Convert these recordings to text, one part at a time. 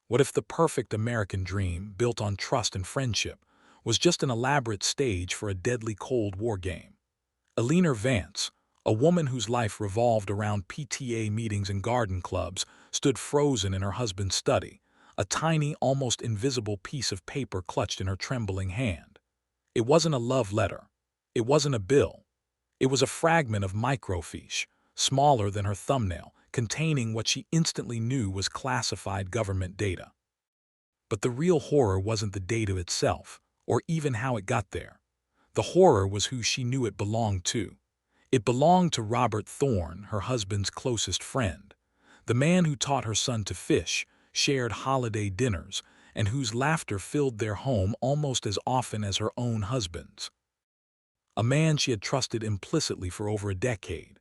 What if the perfect American dream, built on trust and friendship, was just an elaborate stage for a deadly Cold War game? Eleanor Vance, a woman whose life revolved around PTA meetings and garden clubs, stood frozen in her husband's study, a tiny, almost invisible piece of paper clutched in her trembling hand. It wasn't a love letter. It wasn't a bill. It was a fragment of microfiche, smaller than her thumbnail, containing what she instantly knew was classified government data. But the real horror wasn't the data itself, or even how it got there. The horror was who she knew it belonged to. It belonged to Robert Thorne, her husband's closest friend, the man who taught her son to fish, shared holiday dinners, and whose laughter filled their home almost as often as her own husband's. A man she had trusted implicitly for over a decade.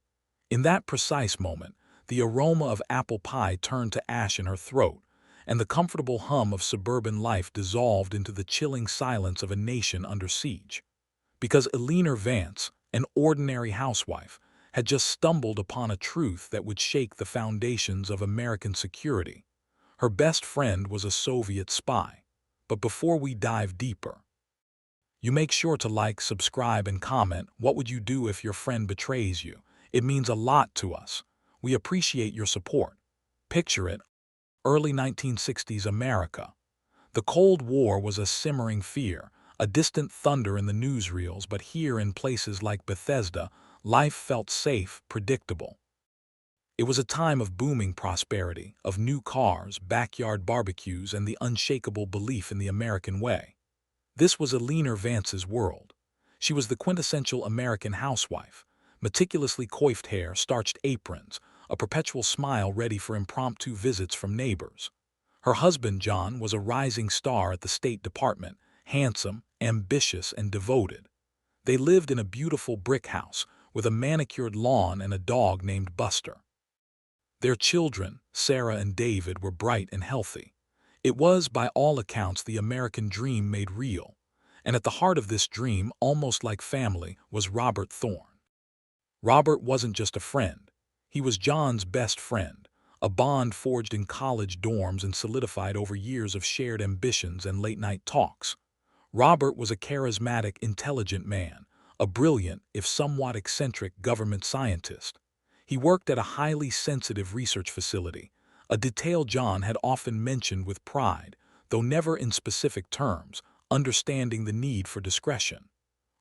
In that precise moment, the aroma of apple pie turned to ash in her throat, and the comfortable hum of suburban life dissolved into the chilling silence of a nation under siege. Because Eleanor Vance, an ordinary housewife, had just stumbled upon a truth that would shake the foundations of American security. Her best friend was a Soviet spy. But before we dive deeper, you make sure to like, subscribe, and comment. What would you do if your friend betrays you? It means a lot to us. We appreciate your support. Picture it, early 1960s America. The Cold War was a simmering fear, a distant thunder in the newsreels, but here in places like Bethesda, life felt safe, predictable. It was a time of booming prosperity, of new cars, backyard barbecues, and the unshakable belief in the American way. This was Eleanor Vance's world. She was the quintessential American housewife, meticulously coiffed hair, starched aprons, a perpetual smile ready for impromptu visits from neighbors. Her husband, John, was a rising star at the State Department, handsome, ambitious, and devoted. They lived in a beautiful brick house with a manicured lawn and a dog named Buster. Their children, Sarah and David, were bright and healthy. It was, by all accounts, the American dream made real. And at the heart of this dream, almost like family, was Robert Thorne. Robert wasn't just a friend. He was John's best friend, a bond forged in college dorms and solidified over years of shared ambitions and late-night talks. Robert was a charismatic, intelligent man, a brilliant, if somewhat eccentric, government scientist. He worked at a highly sensitive research facility, a detail John had often mentioned with pride, though never in specific terms, understanding the need for discretion.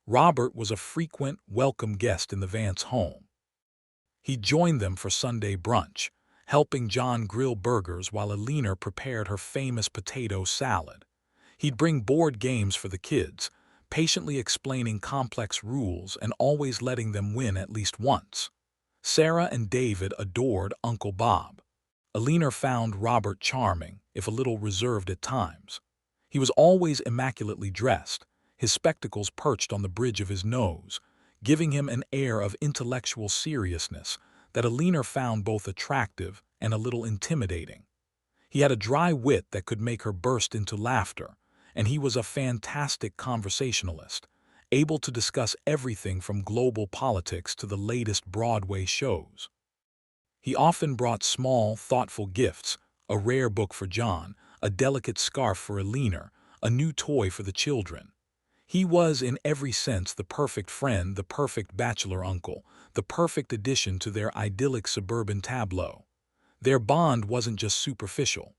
Robert was a frequent, welcome guest in the Vance home. He joined them for Sunday brunch, helping John grill burgers while Eleanor prepared her famous potato salad. He'd bring board games for the kids, patiently explaining complex rules and always letting them win at least once. Sarah and David adored Uncle Bob. Eleanor found Robert charming, if a little reserved at times. He was always immaculately dressed, his spectacles perched on the bridge of his nose, giving him an air of intellectual seriousness that Eleanor found both attractive and a little intimidating. He had a dry wit that could make her burst into laughter, and he was a fantastic conversationalist, able to discuss everything from global politics to the latest Broadway shows. He often brought small, thoughtful gifts, a rare book for John, a delicate scarf for Eleanor, a new toy for the children. He was, in every sense, the perfect friend, the perfect bachelor uncle, the perfect addition to their idyllic suburban tableau. Their bond wasn't just superficial.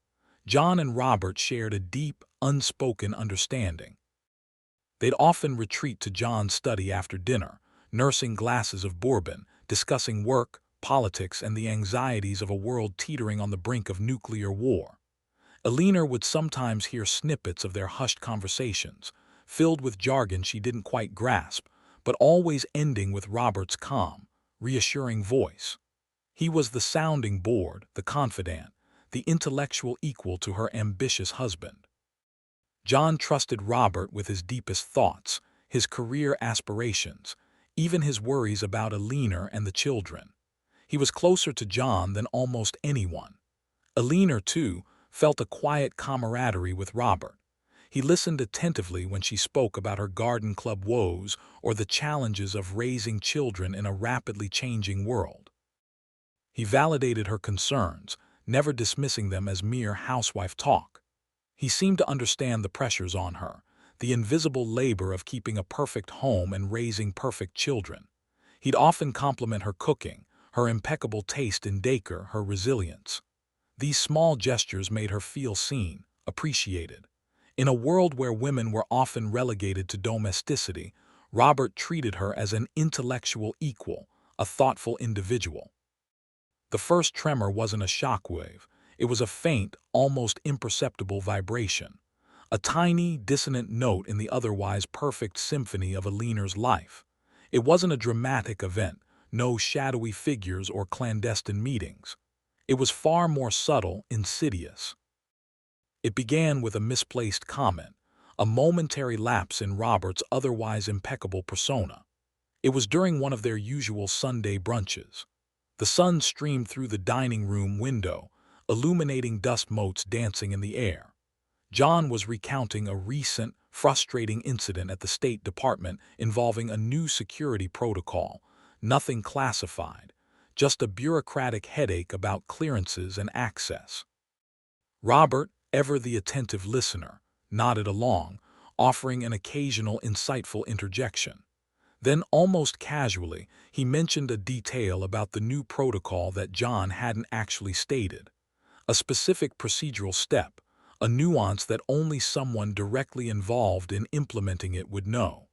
John and Robert shared a deep, unspoken understanding. They'd often retreat to John's study after dinner, nursing glasses of bourbon, discussing work, politics, and the anxieties of a world teetering on the brink of nuclear war. Eleanor would sometimes hear snippets of their hushed conversations, filled with jargon she didn't quite grasp, but always ending with Robert's calm, reassuring voice. He was the sounding board, the confidant, the intellectual equal to her ambitious husband. John trusted Robert with his deepest thoughts, his career aspirations, even his worries about Eleanor and the children. He was closer to John than almost anyone. Eleanor, too, felt a quiet camaraderie with Robert. He listened attentively when she spoke about her garden club woes or the challenges of raising children in a rapidly changing world. He validated her concerns, never dismissing them as mere housewife talk. He seemed to understand the pressures on her, the invisible labor of keeping a perfect home and raising perfect children. He'd often compliment her cooking, her impeccable taste in decor, her resilience. These small gestures made her feel seen, appreciated. In a world where women were often relegated to domesticity, Robert treated her as an intellectual equal, a thoughtful individual. The first tremor wasn't a shockwave. It was a faint, almost imperceptible vibration, a tiny, dissonant note in the otherwise perfect symphony of Eleanor's life. It wasn't a dramatic event, no shadowy figures or clandestine meetings. It was far more subtle, insidious. It began with a misplaced comment, a momentary lapse in Robert's otherwise impeccable persona. It was during one of their usual Sunday brunches. The sun streamed through the dining room window, illuminating dust motes dancing in the air. John was recounting a recent, frustrating incident at the State Department involving a new security protocol, nothing classified, just a bureaucratic headache about clearances and access. Robert, ever the attentive listener, nodded along, offering an occasional insightful interjection. Then, almost casually, he mentioned a detail about the new protocol that John hadn't actually stated. A specific procedural step, a nuance that only someone directly involved in implementing it would know.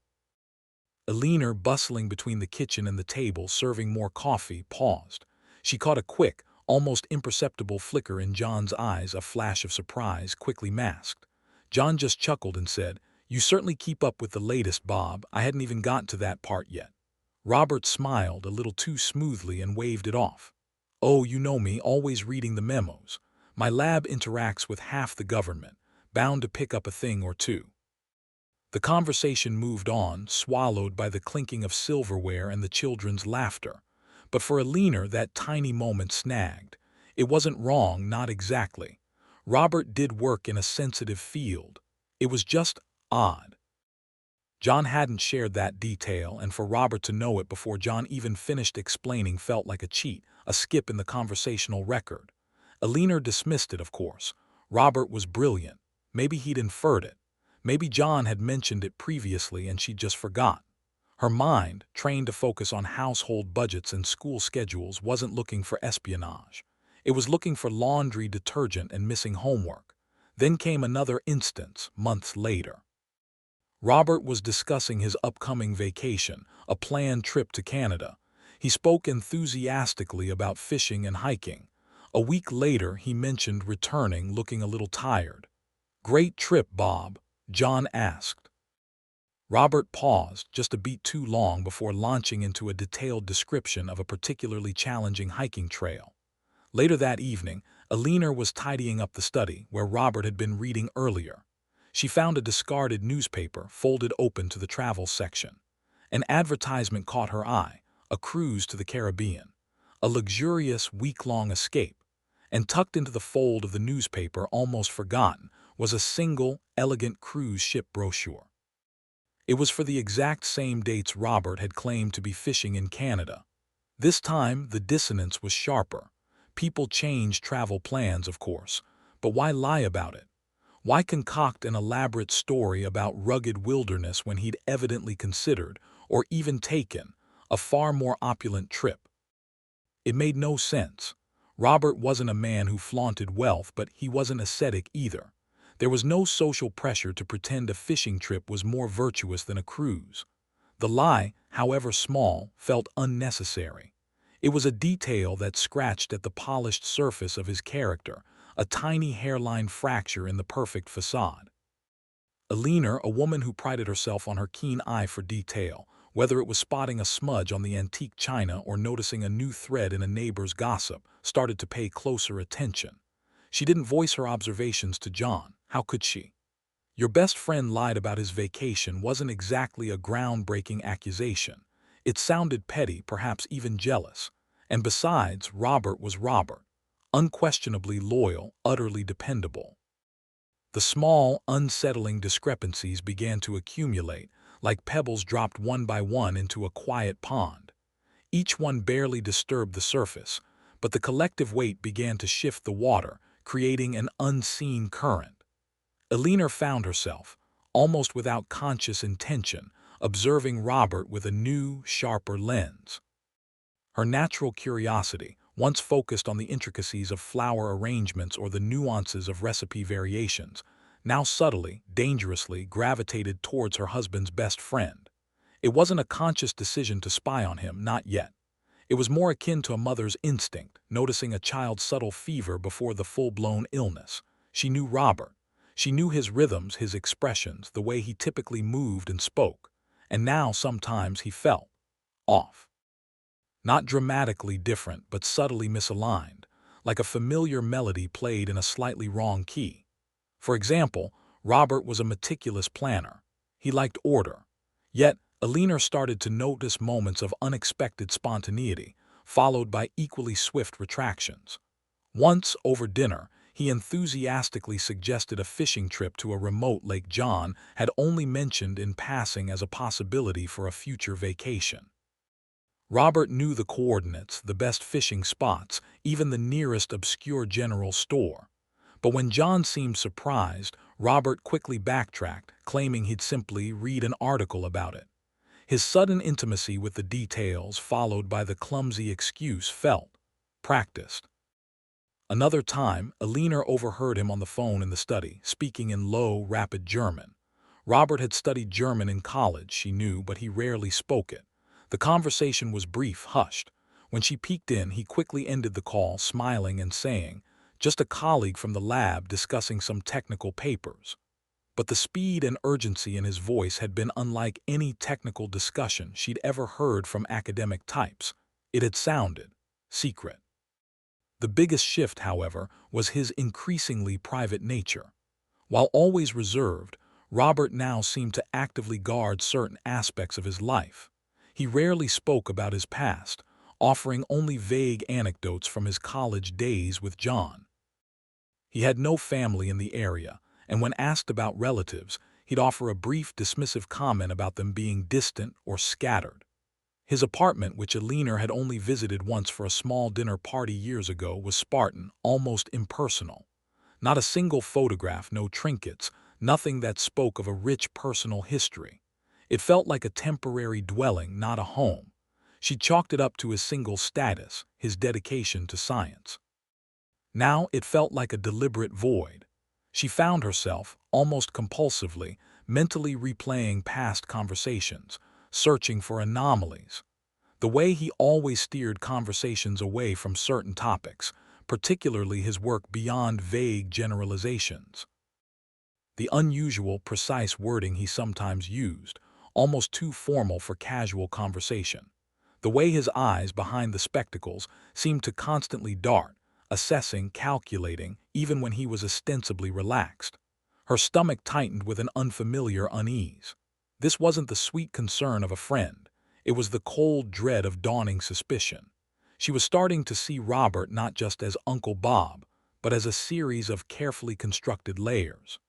Eleanor, bustling between the kitchen and the table serving more coffee, paused. She caught a quick, almost imperceptible flicker in John's eyes, a flash of surprise quickly masked. John just chuckled and said, "You certainly keep up with the latest, Bob. I hadn't even gotten to that part yet." Robert smiled a little too smoothly and waved it off. "Oh, you know me, always reading the memos. My lab interacts with half the government, bound to pick up a thing or two." The conversation moved on, swallowed by the clinking of silverware and the children's laughter. But for Eleanor, that tiny moment snagged. It wasn't wrong, not exactly. Robert did work in a sensitive field. It was just odd. John hadn't shared that detail, and for Robert to know it before John even finished explaining felt like a cheat, a skip in the conversational record. Eleanor dismissed it, of course. Robert was brilliant. Maybe he'd inferred it. Maybe John had mentioned it previously and she'd just forgot. Her mind, trained to focus on household budgets and school schedules, wasn't looking for espionage. It was looking for laundry detergent and missing homework. Then came another instance, months later. Robert was discussing his upcoming vacation, a planned trip to Canada. He spoke enthusiastically about fishing and hiking. A week later, he mentioned returning, looking a little tired. "Great trip, Bob?" John asked. Robert paused just a beat too long before launching into a detailed description of a particularly challenging hiking trail. Later that evening, Eleanor was tidying up the study where Robert had been reading earlier. She found a discarded newspaper folded open to the travel section. An advertisement caught her eye, a cruise to the Caribbean, a luxurious week-long escape. And tucked into the fold of the newspaper, almost forgotten, was a single, elegant cruise ship brochure. It was for the exact same dates Robert had claimed to be fishing in Canada. This time, the dissonance was sharper. People change travel plans, of course, but why lie about it? Why concoct an elaborate story about rugged wilderness when he'd evidently considered, or even taken, a far more opulent trip? It made no sense. Robert wasn't a man who flaunted wealth, but he wasn't ascetic either. There was no social pressure to pretend a fishing trip was more virtuous than a cruise. The lie, however small, felt unnecessary. It was a detail that scratched at the polished surface of his character, a tiny hairline fracture in the perfect facade. Eleanor, a woman who prided herself on her keen eye for detail, whether it was spotting a smudge on the antique china or noticing a new thread in a neighbor's gossip, started to pay closer attention. She didn't voice her observations to John. How could she? "Your best friend lied about his vacation" wasn't exactly a groundbreaking accusation. It sounded petty, perhaps even jealous. And besides, Robert was Robert. Unquestionably loyal, utterly dependable. The small, unsettling discrepancies began to accumulate, like pebbles dropped one by one into a quiet pond. Each one barely disturbed the surface, but the collective weight began to shift the water, creating an unseen current. Eleanor found herself, almost without conscious intention, observing Robert with a new, sharper lens. Her natural curiosity, once focused on the intricacies of flower arrangements or the nuances of recipe variations, now subtly, dangerously gravitated towards her husband's best friend. It wasn't a conscious decision to spy on him, not yet. It was more akin to a mother's instinct, noticing a child's subtle fever before the full-blown illness. She knew Robert. She knew his rhythms, his expressions, the way he typically moved and spoke. And now sometimes he felt off. Not dramatically different, but subtly misaligned, like a familiar melody played in a slightly wrong key. For example, Robert was a meticulous planner. He liked order. Yet, Eleanor started to notice moments of unexpected spontaneity, followed by equally swift retractions. Once, over dinner, he enthusiastically suggested a fishing trip to a remote Lake John had only mentioned in passing as a possibility for a future vacation. Robert knew the coordinates, the best fishing spots, even the nearest obscure general store. But when John seemed surprised, Robert quickly backtracked, claiming he'd simply read an article about it. His sudden intimacy with the details, followed by the clumsy excuse, felt practiced. Another time, Eleanor overheard him on the phone in the study, speaking in low, rapid German. Robert had studied German in college, she knew, but he rarely spoke it. The conversation was brief, hushed. When she peeked in, he quickly ended the call, smiling and saying, "Just a colleague from the lab discussing some technical papers." But the speed and urgency in his voice had been unlike any technical discussion she'd ever heard from academic types. It had sounded secret. The biggest shift, however, was his increasingly private nature. While always reserved, Robert now seemed to actively guard certain aspects of his life. He rarely spoke about his past, offering only vague anecdotes from his college days with John. He had no family in the area, and when asked about relatives, he'd offer a brief dismissive comment about them being distant or scattered. His apartment, which Eleanor had only visited once for a small dinner party years ago, was Spartan, almost impersonal. Not a single photograph, no trinkets, nothing that spoke of a rich personal history. It felt like a temporary dwelling, not a home. She chalked it up to his single status, his dedication to science. Now it felt like a deliberate void. She found herself, almost compulsively, mentally replaying past conversations, searching for anomalies. The way he always steered conversations away from certain topics, particularly his work beyond vague generalizations. The unusual, precise wording he sometimes used, almost too formal for casual conversation. The way his eyes, behind the spectacles, seemed to constantly dart, assessing, calculating, even when he was ostensibly relaxed. Her stomach tightened with an unfamiliar unease. This wasn't the sweet concern of a friend. It was the cold dread of dawning suspicion. She was starting to see Robert not just as Uncle Bob, but as a series of carefully constructed layers.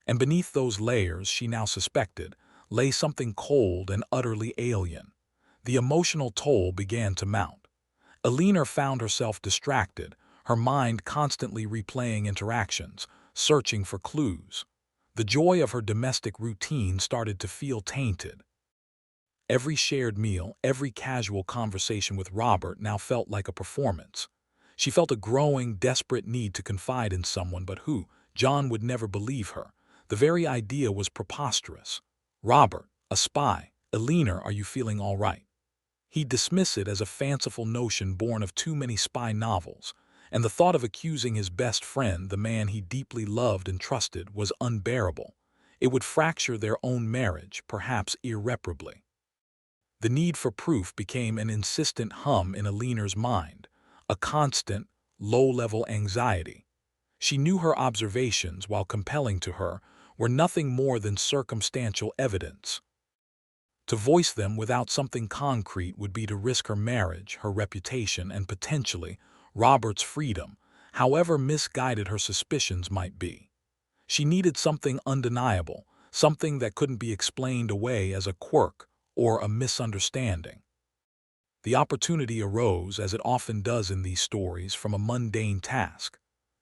And beneath those layers, she now suspected, lay something cold and utterly alien. The emotional toll began to mount. Eleanor found herself distracted, her mind constantly replaying interactions, searching for clues. The joy of her domestic routine started to feel tainted. Every shared meal, every casual conversation with Robert now felt like a performance. She felt a growing, desperate need to confide in someone, but who? John would never believe her. The very idea was preposterous. Robert, a spy. Eleanor, are you feeling all right? He'd dismiss it as a fanciful notion born of too many spy novels, and the thought of accusing his best friend, the man he deeply loved and trusted, was unbearable. It would fracture their own marriage, perhaps irreparably. The need for proof became an insistent hum in Eleanor's mind, a constant, low-level anxiety. She knew her observations, while compelling to her, were nothing more than circumstantial evidence. To voice them without something concrete would be to risk her marriage, her reputation, and potentially Robert's freedom, however misguided her suspicions might be. She needed something undeniable, something that couldn't be explained away as a quirk or a misunderstanding. The opportunity arose, as it often does in these stories, from a mundane task.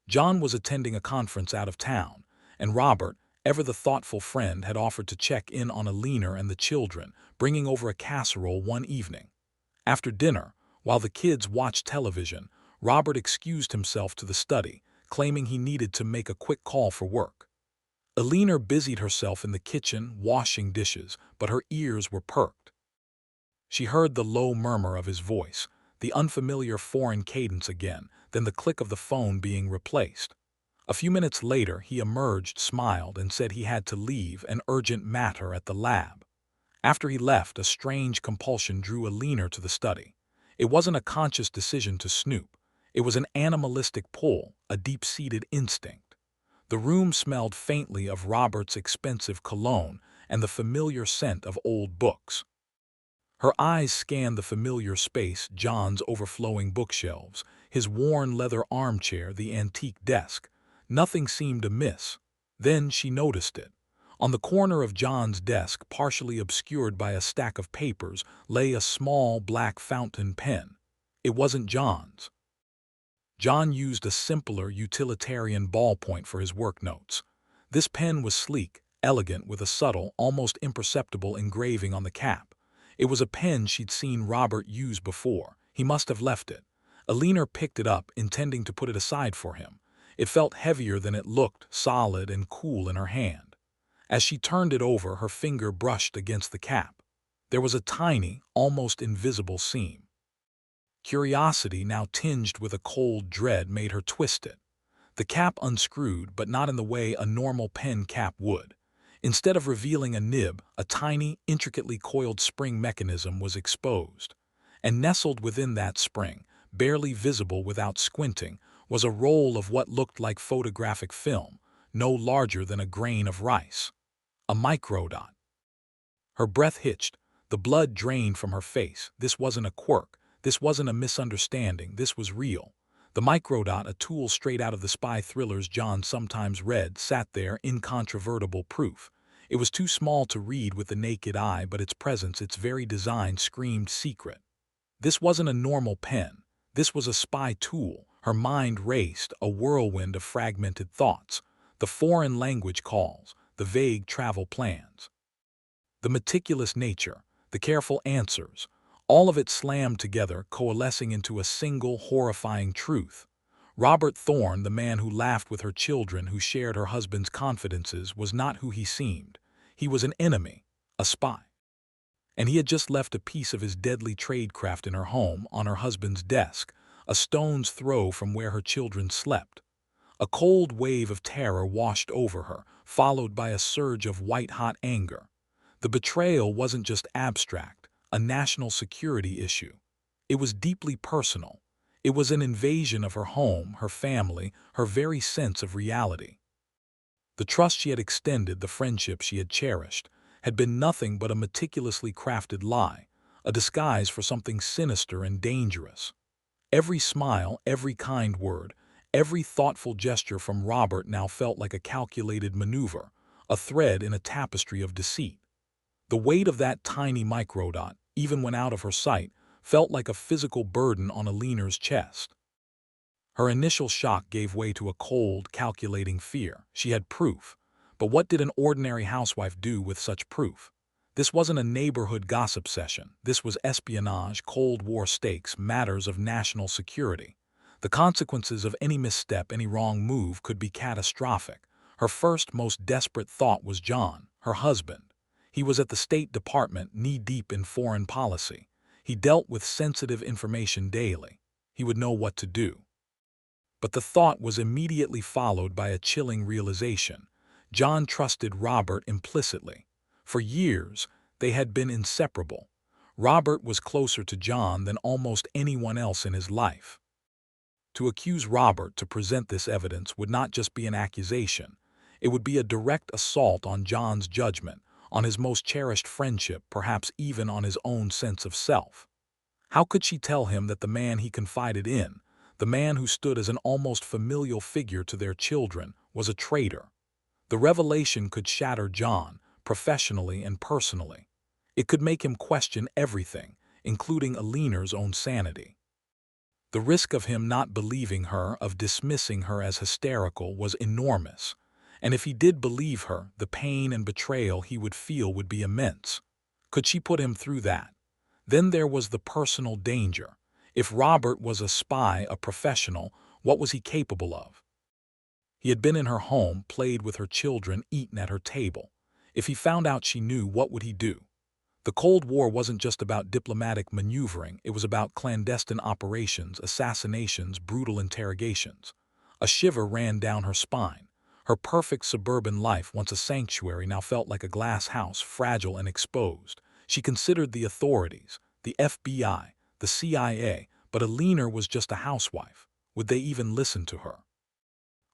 John was attending a conference out of town, and Robert, ever the thoughtful friend, had offered to check in on Eleanor and the children, bringing over a casserole one evening. After dinner, while the kids watched television, Robert excused himself to the study, claiming he needed to make a quick call for work. Eleanor busied herself in the kitchen, washing dishes, but her ears were perked. She heard the low murmur of his voice, the unfamiliar foreign cadence again, then the click of the phone being replaced. A few minutes later, he emerged, smiled, and said he had to leave, an urgent matter at the lab. After he left, a strange compulsion drew Eleanor to the study. It wasn't a conscious decision to snoop. It was an animalistic pull, a deep-seated instinct. The room smelled faintly of Robert's expensive cologne and the familiar scent of old books. Her eyes scanned the familiar space, John's overflowing bookshelves, his worn leather armchair, the antique desk. Nothing seemed amiss. Then she noticed it. On the corner of John's desk, partially obscured by a stack of papers, lay a small black fountain pen. It wasn't John's. John used a simpler, utilitarian ballpoint for his work notes. This pen was sleek, elegant, with a subtle, almost imperceptible engraving on the cap. It was a pen she'd seen Robert use before. He must have left it. Eleanor picked it up, intending to put it aside for him. It felt heavier than it looked, solid and cool in her hand. As she turned it over, her finger brushed against the cap. There was a tiny, almost invisible seam. Curiosity, now tinged with a cold dread, made her twist it. The cap unscrewed, but not in the way a normal pen cap would. Instead of revealing a nib, a tiny, intricately coiled spring mechanism was exposed. And nestled within that spring, barely visible without squinting, was a roll of what looked like photographic film, no larger than a grain of rice. A microdot. Her breath hitched. The blood drained from her face. This wasn't a quirk. This wasn't a misunderstanding. This was real. The microdot, a tool straight out of the spy thrillers John sometimes read, sat there, incontrovertible proof. It was too small to read with the naked eye, but its presence, its very design, screamed secret. This wasn't a normal pen. This was a spy tool. Her mind raced, a whirlwind of fragmented thoughts. The foreign language calls, the vague travel plans. The meticulous nature, the careful answers, all of it slammed together, coalescing into a single, horrifying truth. Robert Thorne, the man who laughed with her children, who shared her husband's confidences, was not who he seemed. He was an enemy, a spy. And he had just left a piece of his deadly tradecraft in her home, on her husband's desk, a stone's throw from where her children slept. A cold wave of terror washed over her, followed by a surge of white-hot anger. The betrayal wasn't just abstract, a national security issue. It was deeply personal. It was an invasion of her home, her family, her very sense of reality. The trust she had extended, the friendship she had cherished, had been nothing but a meticulously crafted lie, a disguise for something sinister and dangerous. Every smile, every kind word, every thoughtful gesture from Robert now felt like a calculated maneuver, a thread in a tapestry of deceit. The weight of that tiny microdot, even when out of her sight, felt like a physical burden on Eleanor's chest. Her initial shock gave way to a cold, calculating fear. She had proof. But what did an ordinary housewife do with such proof? This wasn't a neighborhood gossip session. This was espionage, Cold War stakes, matters of national security. The consequences of any misstep, any wrong move, could be catastrophic. Her first, most desperate thought was John, her husband. He was at the State Department, knee-deep in foreign policy. He dealt with sensitive information daily. He would know what to do. But the thought was immediately followed by a chilling realization. John trusted Robert implicitly. For years, they had been inseparable. Robert was closer to John than almost anyone else in his life. To accuse Robert, to present this evidence, would not just be an accusation. It would be a direct assault on John's judgment, on his most cherished friendship, perhaps even on his own sense of self. How could she tell him that the man he confided in, the man who stood as an almost familial figure to their children, was a traitor? The revelation could shatter John, professionally and personally. It could make him question everything. including Eleanor's own sanity. The risk of him not believing her, of dismissing her as hysterical, was enormous, and if he did believe her, the pain and betrayal he would feel would be immense. Could she put him through that? Then there was the personal danger. If Robert was a spy, a professional, what was he capable of? He had been in her home, played with her children, eaten at her table. If he found out she knew, what would he do? The Cold War wasn't just about diplomatic maneuvering, it was about clandestine operations, assassinations, brutal interrogations. A shiver ran down her spine. Her perfect suburban life, once a sanctuary, now felt like a glass house, fragile and exposed. She considered the authorities, the FBI, the CIA, but Eleanor was just a housewife. Would they even listen to her?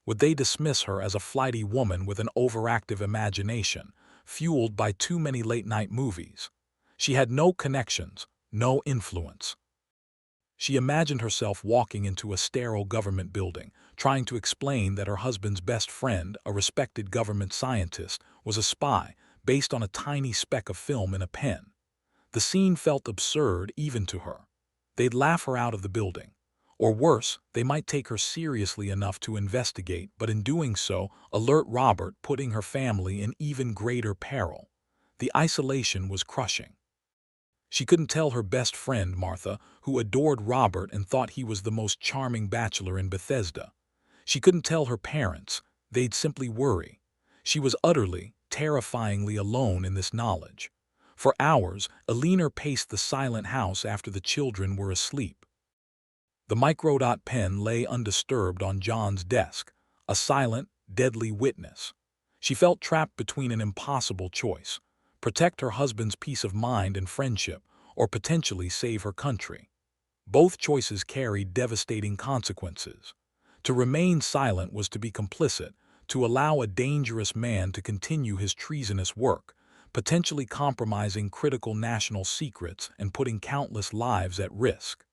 Would they dismiss her as a flighty woman with an overactive imagination, fueled by too many late-night movies? She had no connections, no influence. She imagined herself walking into a sterile government building, trying to explain that her husband's best friend, a respected government scientist, was a spy based on a tiny speck of film in a pen. The scene felt absurd even to her. They'd laugh her out of the building. Or worse, they might take her seriously enough to investigate, but in doing so, alert Robert, putting her family in even greater peril. The isolation was crushing. She couldn't tell her best friend, Martha, who adored Robert and thought he was the most charming bachelor in Bethesda. She couldn't tell her parents. They'd simply worry. She was utterly, terrifyingly alone in this knowledge. For hours, Eleanor paced the silent house after the children were asleep. The microdot pen lay undisturbed on John's desk, a silent, deadly witness. She felt trapped between an impossible choice: protect her husband's peace of mind and friendship, or potentially save her country. Both choices carried devastating consequences. To remain silent was to be complicit, to allow a dangerous man to continue his treasonous work, potentially compromising critical national secrets and putting countless lives at risk.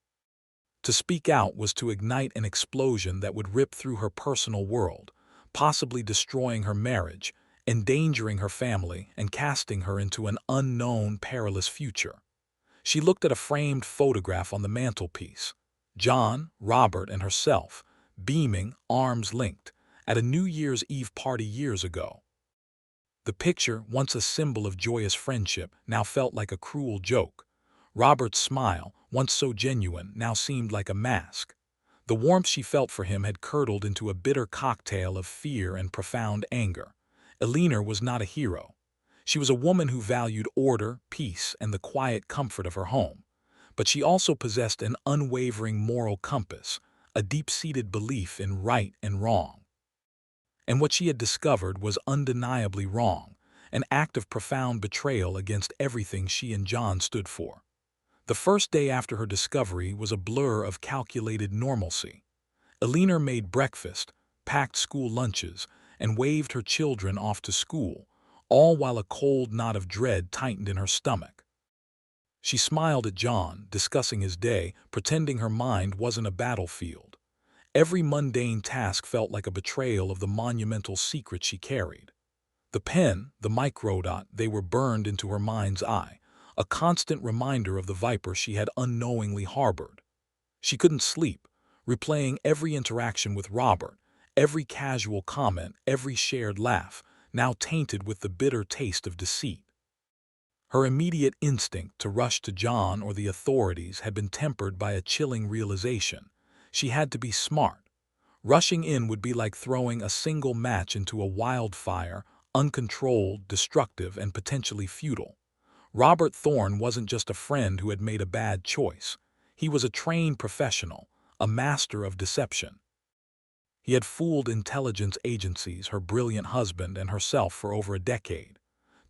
To speak out was to ignite an explosion that would rip through her personal world, possibly destroying her marriage, endangering her family, and casting her into an unknown, perilous future. She looked at a framed photograph on the mantelpiece. John, Robert, and herself, beaming, arms linked, at a New Year's Eve party years ago. The picture, once a symbol of joyous friendship, now felt like a cruel joke. Robert's smile, once so genuine, now seemed like a mask. The warmth she felt for him had curdled into a bitter cocktail of fear and profound anger. Eleanor was not a hero. She was a woman who valued order, peace, and the quiet comfort of her home. But she also possessed an unwavering moral compass, a deep-seated belief in right and wrong. And what she had discovered was undeniably wrong, an act of profound betrayal against everything she and John stood for. The first day after her discovery was a blur of calculated normalcy. Eleanor made breakfast, packed school lunches, and waved her children off to school, all while a cold knot of dread tightened in her stomach. She smiled at John, discussing his day, pretending her mind wasn't a battlefield. Every mundane task felt like a betrayal of the monumental secret she carried. The pen, the microdot, they were burned into her mind's eye, a constant reminder of the viper she had unknowingly harbored. She couldn't sleep, replaying every interaction with Robert, every casual comment, every shared laugh, now tainted with the bitter taste of deceit. Her immediate instinct to rush to John or the authorities had been tempered by a chilling realization: she had to be smart. Rushing in would be like throwing a single match into a wildfire, uncontrolled, destructive, and potentially futile. Robert Thorne wasn't just a friend who had made a bad choice. He was a trained professional, a master of deception. He had fooled intelligence agencies, her brilliant husband, and herself for over a decade.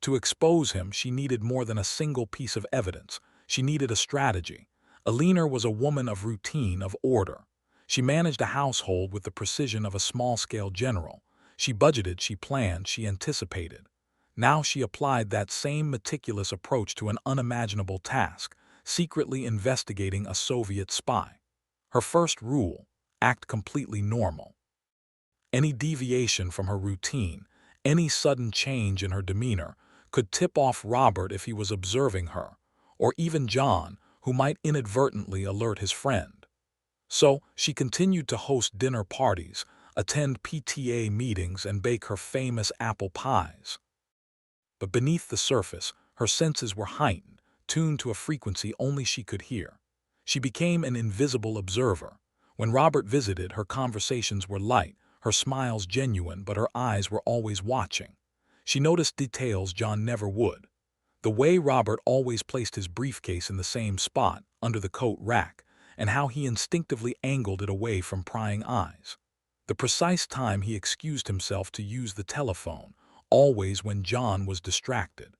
To expose him, she needed more than a single piece of evidence. She needed a strategy. Eleanor was a woman of routine, of order. She managed a household with the precision of a small-scale general. She budgeted, she planned, she anticipated. Now she applied that same meticulous approach to an unimaginable task, secretly investigating a Soviet spy. Her first rule: act completely normal. Any deviation from her routine, any sudden change in her demeanor, could tip off Robert if he was observing her, or even John, who might inadvertently alert his friend. So she continued to host dinner parties, attend PTA meetings, and bake her famous apple pies. But beneath the surface, her senses were heightened, tuned to a frequency only she could hear. She became an invisible observer. When Robert visited, her conversations were light, her smiles genuine, but her eyes were always watching. She noticed details John never would. The way Robert always placed his briefcase in the same spot, under the coat rack, and how he instinctively angled it away from prying eyes. The precise time he excused himself to use the telephone, always when John was distracted.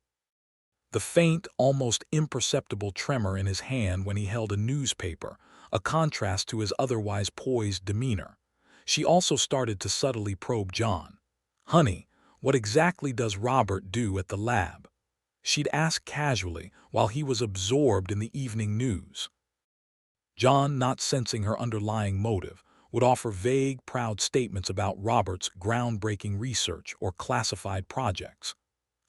The faint, almost imperceptible tremor in his hand when he held a newspaper, a contrast to his otherwise poised demeanor. She also started to subtly probe John. "Honey, what exactly does Robert do at the lab?" She'd ask casually while he was absorbed in the evening news. John, not sensing her underlying motive, would offer vague, proud statements about Robert's groundbreaking research or classified projects.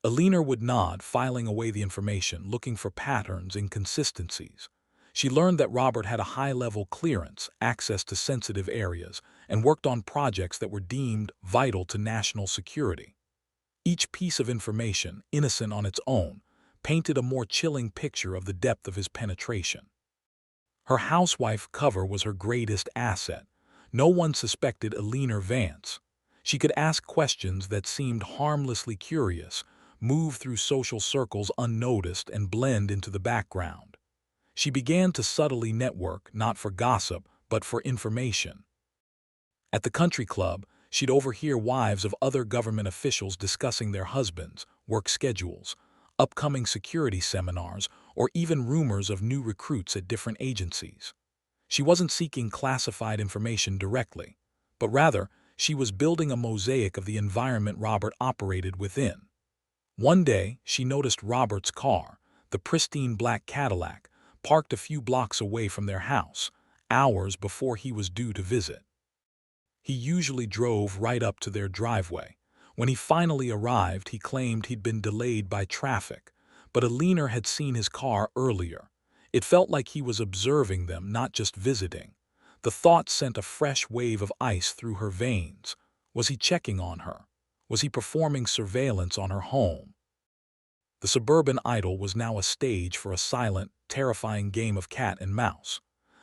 Eleanor would nod, filing away the information, looking for patterns, inconsistencies. She learned that Robert had a high-level clearance, access to sensitive areas, and worked on projects that were deemed vital to national security. Each piece of information, innocent on its own, painted a more chilling picture of the depth of his penetration. Her Housewife cover was her greatest asset. No one suspected Eleanor Vance. She could ask questions that seemed harmlessly curious, move through social circles unnoticed, and blend into the background. She began to subtly network, not for gossip, but for information. At the country club, she'd overhear wives of other government officials discussing their husbands, work schedules, upcoming security seminars, or even rumors of new recruits at different agencies. She wasn't seeking classified information directly, but rather, she was building a mosaic of the environment Robert operated within. One day, she noticed Robert's car, the pristine black Cadillac, parked a few blocks away from their house, hours before he was due to visit. He usually drove right up to their driveway. When he finally arrived, he claimed he'd been delayed by traffic, but Eleanor had seen his car earlier. It felt like he was observing them, not just visiting. The thought sent a fresh wave of ice through her veins. Was he checking on her? Was he performing surveillance on her home? The suburban idyll was now a stage for a silent, terrifying game of cat and mouse.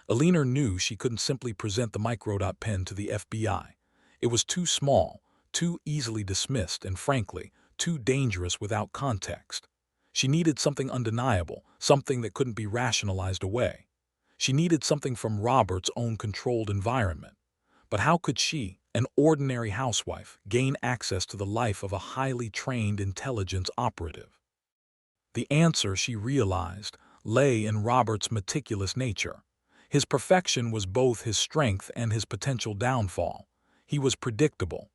Eleanor knew she couldn't simply present the microdot pen to the FBI. It was too small, too easily dismissed, and frankly, too dangerous without context. She needed something undeniable, something that couldn't be rationalized away. She needed something from Robert's own controlled environment. But how could she, an ordinary housewife, gain access to the life of a highly trained intelligence operative? The answer, she realized, lay in Robert's meticulous nature. His perfection was both his strength and his potential downfall. He was predictable.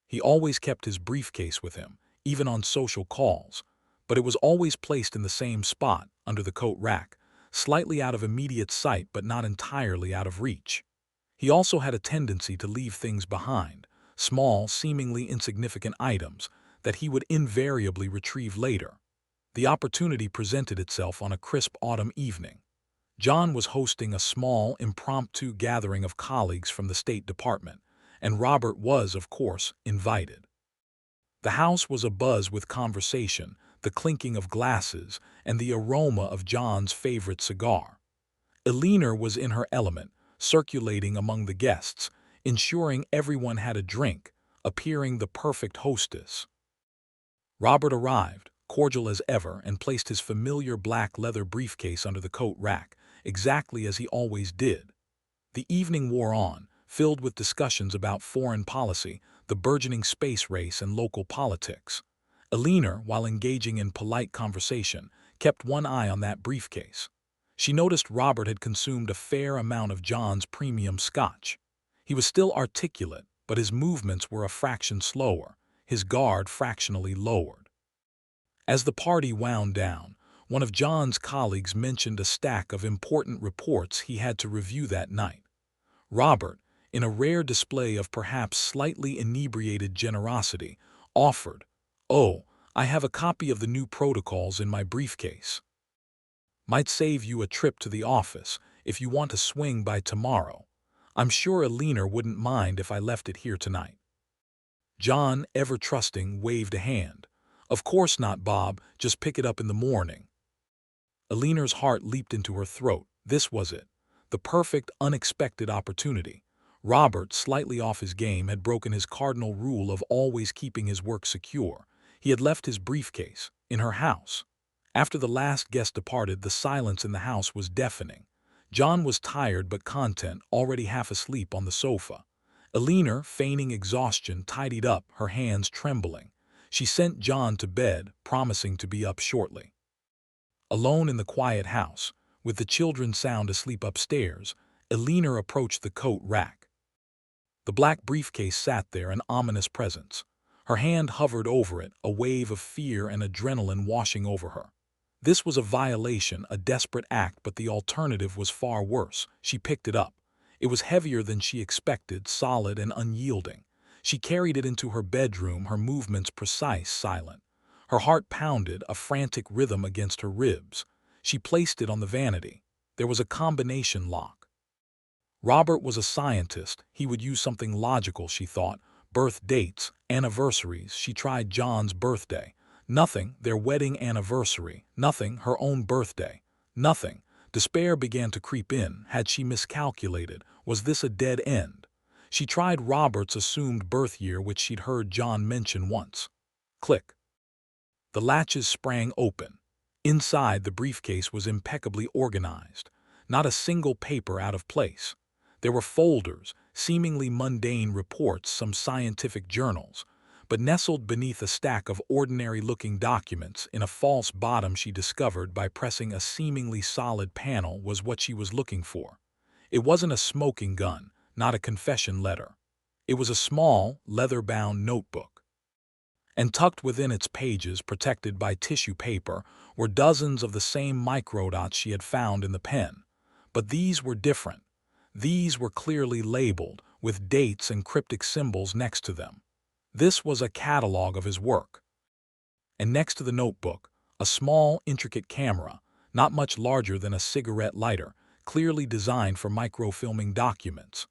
He always kept his briefcase with him, even on social calls, but it was always placed in the same spot, under the coat rack, slightly out of immediate sight but not entirely out of reach. He also had a tendency to leave things behind, small, seemingly insignificant items that he would invariably retrieve later. The opportunity presented itself on a crisp autumn evening. John was hosting a small, impromptu gathering of colleagues from the State Department, and Robert was, of course, invited. The house was abuzz with conversation, the clinking of glasses, and the aroma of John's favorite cigar. Eleanor was in her element, circulating among the guests, ensuring everyone had a drink, appearing the perfect hostess. Robert arrived, cordial as ever, and placed his familiar black leather briefcase under the coat rack, exactly as he always did. The evening wore on, filled with discussions about foreign policy, the burgeoning space race, and local politics. Eleanor, while engaging in polite conversation, kept one eye on that briefcase. She noticed Robert had consumed a fair amount of John's premium scotch. He was still articulate, but his movements were a fraction slower, his guard fractionally lowered. As the party wound down, one of John's colleagues mentioned a stack of important reports he had to review that night. Robert, in a rare display of perhaps slightly inebriated generosity, offered, "Oh, I have a copy of the new protocols in my briefcase." Might save you a trip to the office if you want to swing by tomorrow. I'm sure Eleanor wouldn't mind if I left it here tonight." John, ever trusting, waved a hand. "Of course not, Bob. Just pick it up in the morning." Eleanor's heart leaped into her throat. This was it. The perfect, unexpected opportunity. Robert, slightly off his game, had broken his cardinal rule of always keeping his work secure. He had left his briefcase in her house. After the last guest departed, the silence in the house was deafening. John was tired but content, already half asleep on the sofa. Eleanor, feigning exhaustion, tidied up, her hands trembling. She sent John to bed, promising to be up shortly. Alone in the quiet house, with the children sound asleep upstairs, Eleanor approached the coat rack. The black briefcase sat there, an ominous presence. Her hand hovered over it, a wave of fear and adrenaline washing over her. This was a violation, a desperate act, but the alternative was far worse. She picked it up. It was heavier than she expected, solid and unyielding. She carried it into her bedroom, her movements precise, silent. Her heart pounded, a frantic rhythm against her ribs. She placed it on the vanity. There was a combination lock. Robert was a scientist. He would use something logical, she thought. Birth dates, anniversaries. She tried John's birthday. Nothing. Their wedding anniversary. Nothing. Her own birthday. Nothing. Despair began to creep in. Had she miscalculated? Was this a dead end? She tried Robert's assumed birth year, which she'd heard John mention once. Click. The latches sprang open. Inside, the briefcase was impeccably organized. Not a single paper out of place. There were folders, seemingly mundane reports, some scientific journals, but nestled beneath a stack of ordinary-looking documents in a false bottom she discovered by pressing a seemingly solid panel was what she was looking for. It wasn't a smoking gun, not a confession letter. It was a small, leather-bound notebook. And tucked within its pages, protected by tissue paper, were dozens of the same microdots she had found in the pen. But these were different. These were clearly labeled, with dates and cryptic symbols next to them. This was a catalog of his work. And next to the notebook, a small, intricate camera, not much larger than a cigarette lighter, clearly designed for microfilming documents.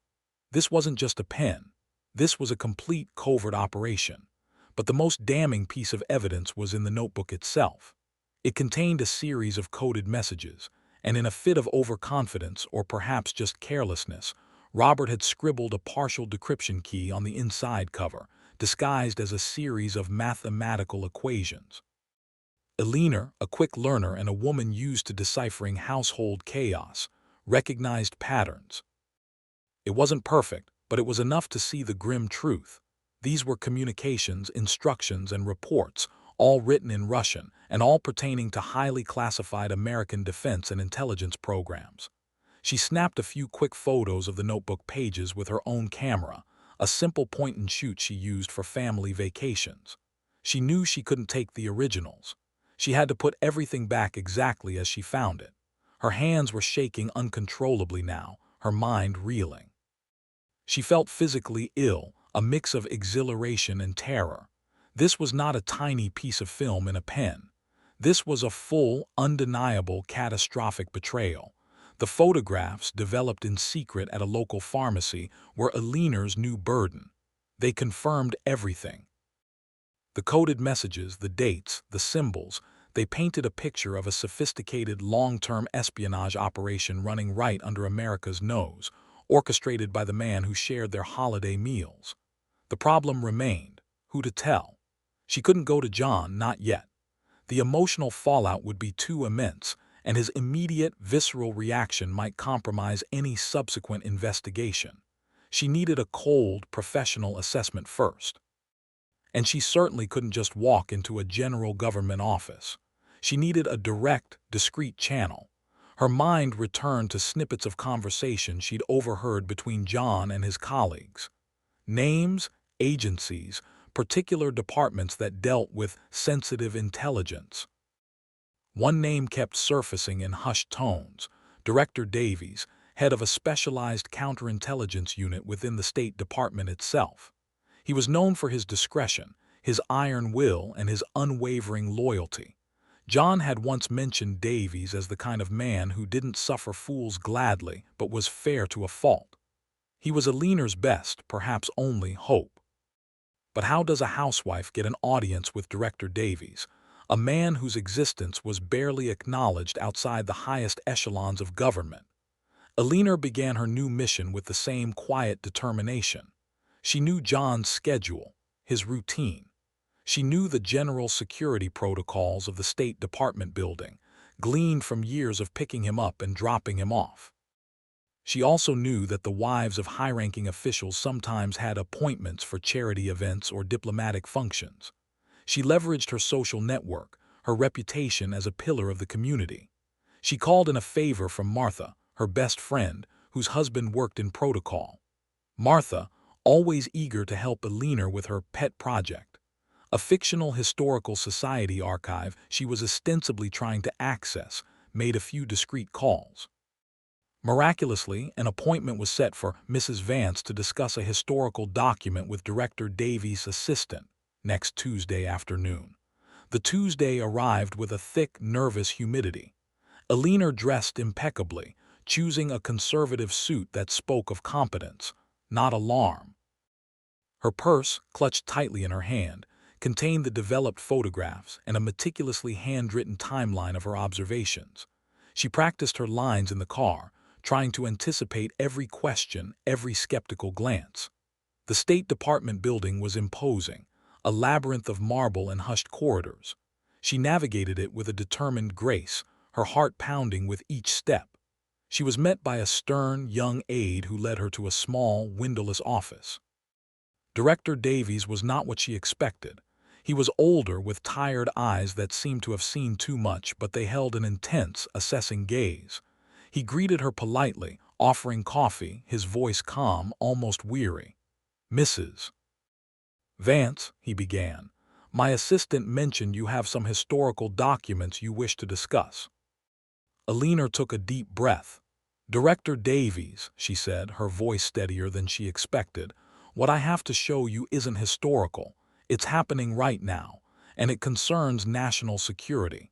This wasn't just a pen. This was a complete covert operation. But the most damning piece of evidence was in the notebook itself. It contained a series of coded messages, and in a fit of overconfidence, or perhaps just carelessness, Robert had scribbled a partial decryption key on the inside cover, disguised as a series of mathematical equations. Eleanor, a quick learner and a woman used to deciphering household chaos, recognized patterns. It wasn't perfect, but it was enough to see the grim truth. These were communications, instructions, and reports, all written in Russian, and all pertaining to highly classified American defense and intelligence programs. She snapped a few quick photos of the notebook pages with her own camera, a simple point-and-shoot she used for family vacations. She knew she couldn't take the originals. She had to put everything back exactly as she found it. Her hands were shaking uncontrollably now, her mind reeling. She felt physically ill, a mix of exhilaration and terror. This was not a tiny piece of film in a pen. This was a full, undeniable, catastrophic betrayal. The photographs, developed in secret at a local pharmacy, were Eleanor's new burden. They confirmed everything. The coded messages, the dates, the symbols, they painted a picture of a sophisticated long-term espionage operation running right under America's nose, orchestrated by the man who shared their holiday meals. The problem remained: who to tell? She couldn't go to John, not yet. The emotional fallout would be too immense, and his immediate, visceral reaction might compromise any subsequent investigation. She needed a cold, professional assessment first. And she certainly couldn't just walk into a general government office. She needed a direct, discreet channel. Her mind returned to snippets of conversation she'd overheard between John and his colleagues. Names, agencies, particular departments that dealt with sensitive intelligence. One name kept surfacing in hushed tones: Director Davies, head of a specialized counterintelligence unit within the State Department itself. He was known for his discretion, his iron will, and his unwavering loyalty. John had once mentioned Davies as the kind of man who didn't suffer fools gladly but was fair to a fault. He was Eleanor's best, perhaps only, hope. But how does a housewife get an audience with Director Davies, a man whose existence was barely acknowledged outside the highest echelons of government? Eleanor began her new mission with the same quiet determination. She knew John's schedule, his routine. She knew the general security protocols of the State Department building, gleaned from years of picking him up and dropping him off. She also knew that the wives of high-ranking officials sometimes had appointments for charity events or diplomatic functions. She leveraged her social network, her reputation as a pillar of the community. She called in a favor from Martha, her best friend, whose husband worked in protocol. Martha, always eager to help Eleanor with her pet project, a fictional historical society archive she was ostensibly trying to access, made a few discreet calls. Miraculously, an appointment was set for Mrs. Vance to discuss a historical document with Director Davies' assistant next Tuesday afternoon. The Tuesday arrived with a thick, nervous humidity. Eleanor dressed impeccably, choosing a conservative suit that spoke of competence, not alarm. Her purse, clutched tightly in her hand, contained the developed photographs and a meticulously handwritten timeline of her observations. She practiced her lines in the car, trying to anticipate every question, every skeptical glance. The State Department building was imposing, a labyrinth of marble and hushed corridors. She navigated it with a determined grace, her heart pounding with each step. She was met by a stern, young aide who led her to a small, windowless office. Director Davies was not what she expected. He was older, with tired eyes that seemed to have seen too much, but they held an intense, assessing gaze. He greeted her politely, offering coffee, his voice calm, almost weary. "Mrs. Vance," he began, "my assistant mentioned you have some historical documents you wish to discuss." Eleanor took a deep breath. "Director Davies," she said, her voice steadier than she expected, "what I have to show you isn't historical. It's happening right now, and it concerns national security."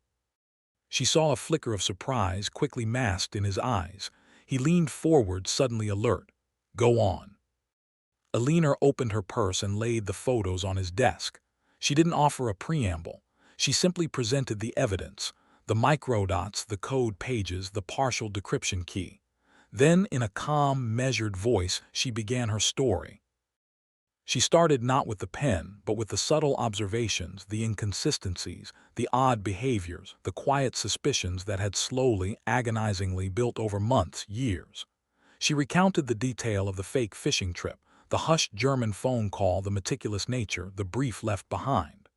She saw a flicker of surprise quickly masked in his eyes. He leaned forward, suddenly alert. "Go on." Eleanor opened her purse and laid the photos on his desk. She didn't offer a preamble. She simply presented the evidence, the microdots, the code pages, the partial decryption key. Then, in a calm, measured voice, she began her story. She started not with the pen, but with the subtle observations, the inconsistencies, the odd behaviors, the quiet suspicions that had slowly, agonizingly built over months, years. She recounted the detail of the fake fishing trip, the hushed German phone call, the meticulous nature, the brief left behind.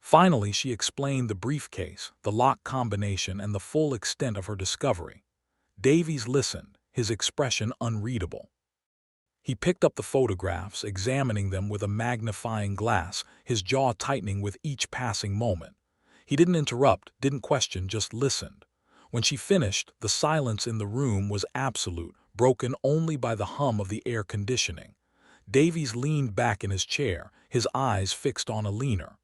Finally, she explained the briefcase, the lock combination, and the full extent of her discovery. Davies listened, his expression unreadable. He picked up the photographs, examining them with a magnifying glass, his jaw tightening with each passing moment. He didn't interrupt, didn't question, just listened. When she finished, the silence in the room was absolute, broken only by the hum of the air conditioning. Davies leaned back in his chair, his eyes fixed on Eleanor.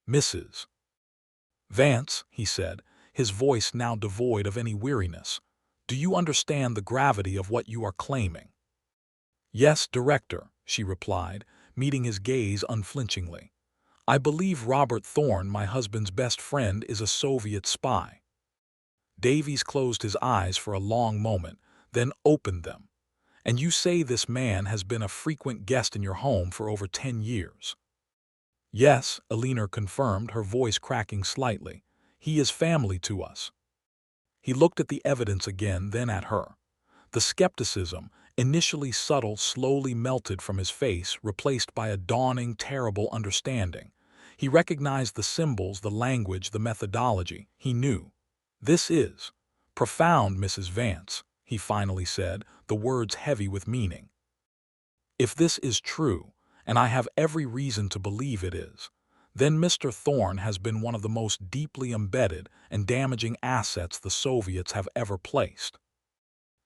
"Mrs. Vance," he said, his voice now devoid of any weariness, "do you understand the gravity of what you are claiming?" "Yes, Director," she replied, meeting his gaze unflinchingly. "I believe Robert Thorne, my husband's best friend, is a Soviet spy." Davies closed his eyes for a long moment, then opened them. "And you say this man has been a frequent guest in your home for over 10 years?" "Yes," Eleanor confirmed, her voice cracking slightly. "He is family to us." He looked at the evidence again, then at her. The skepticism, initially subtle, slowly melted from his face, replaced by a dawning, terrible understanding. He recognized the symbols, the language, the methodology. He knew. "This is profound, Mrs. Vance," he finally said, the words heavy with meaning. "If this is true, and I have every reason to believe it is, then Mr. Thorne has been one of the most deeply embedded and damaging assets the Soviets have ever placed."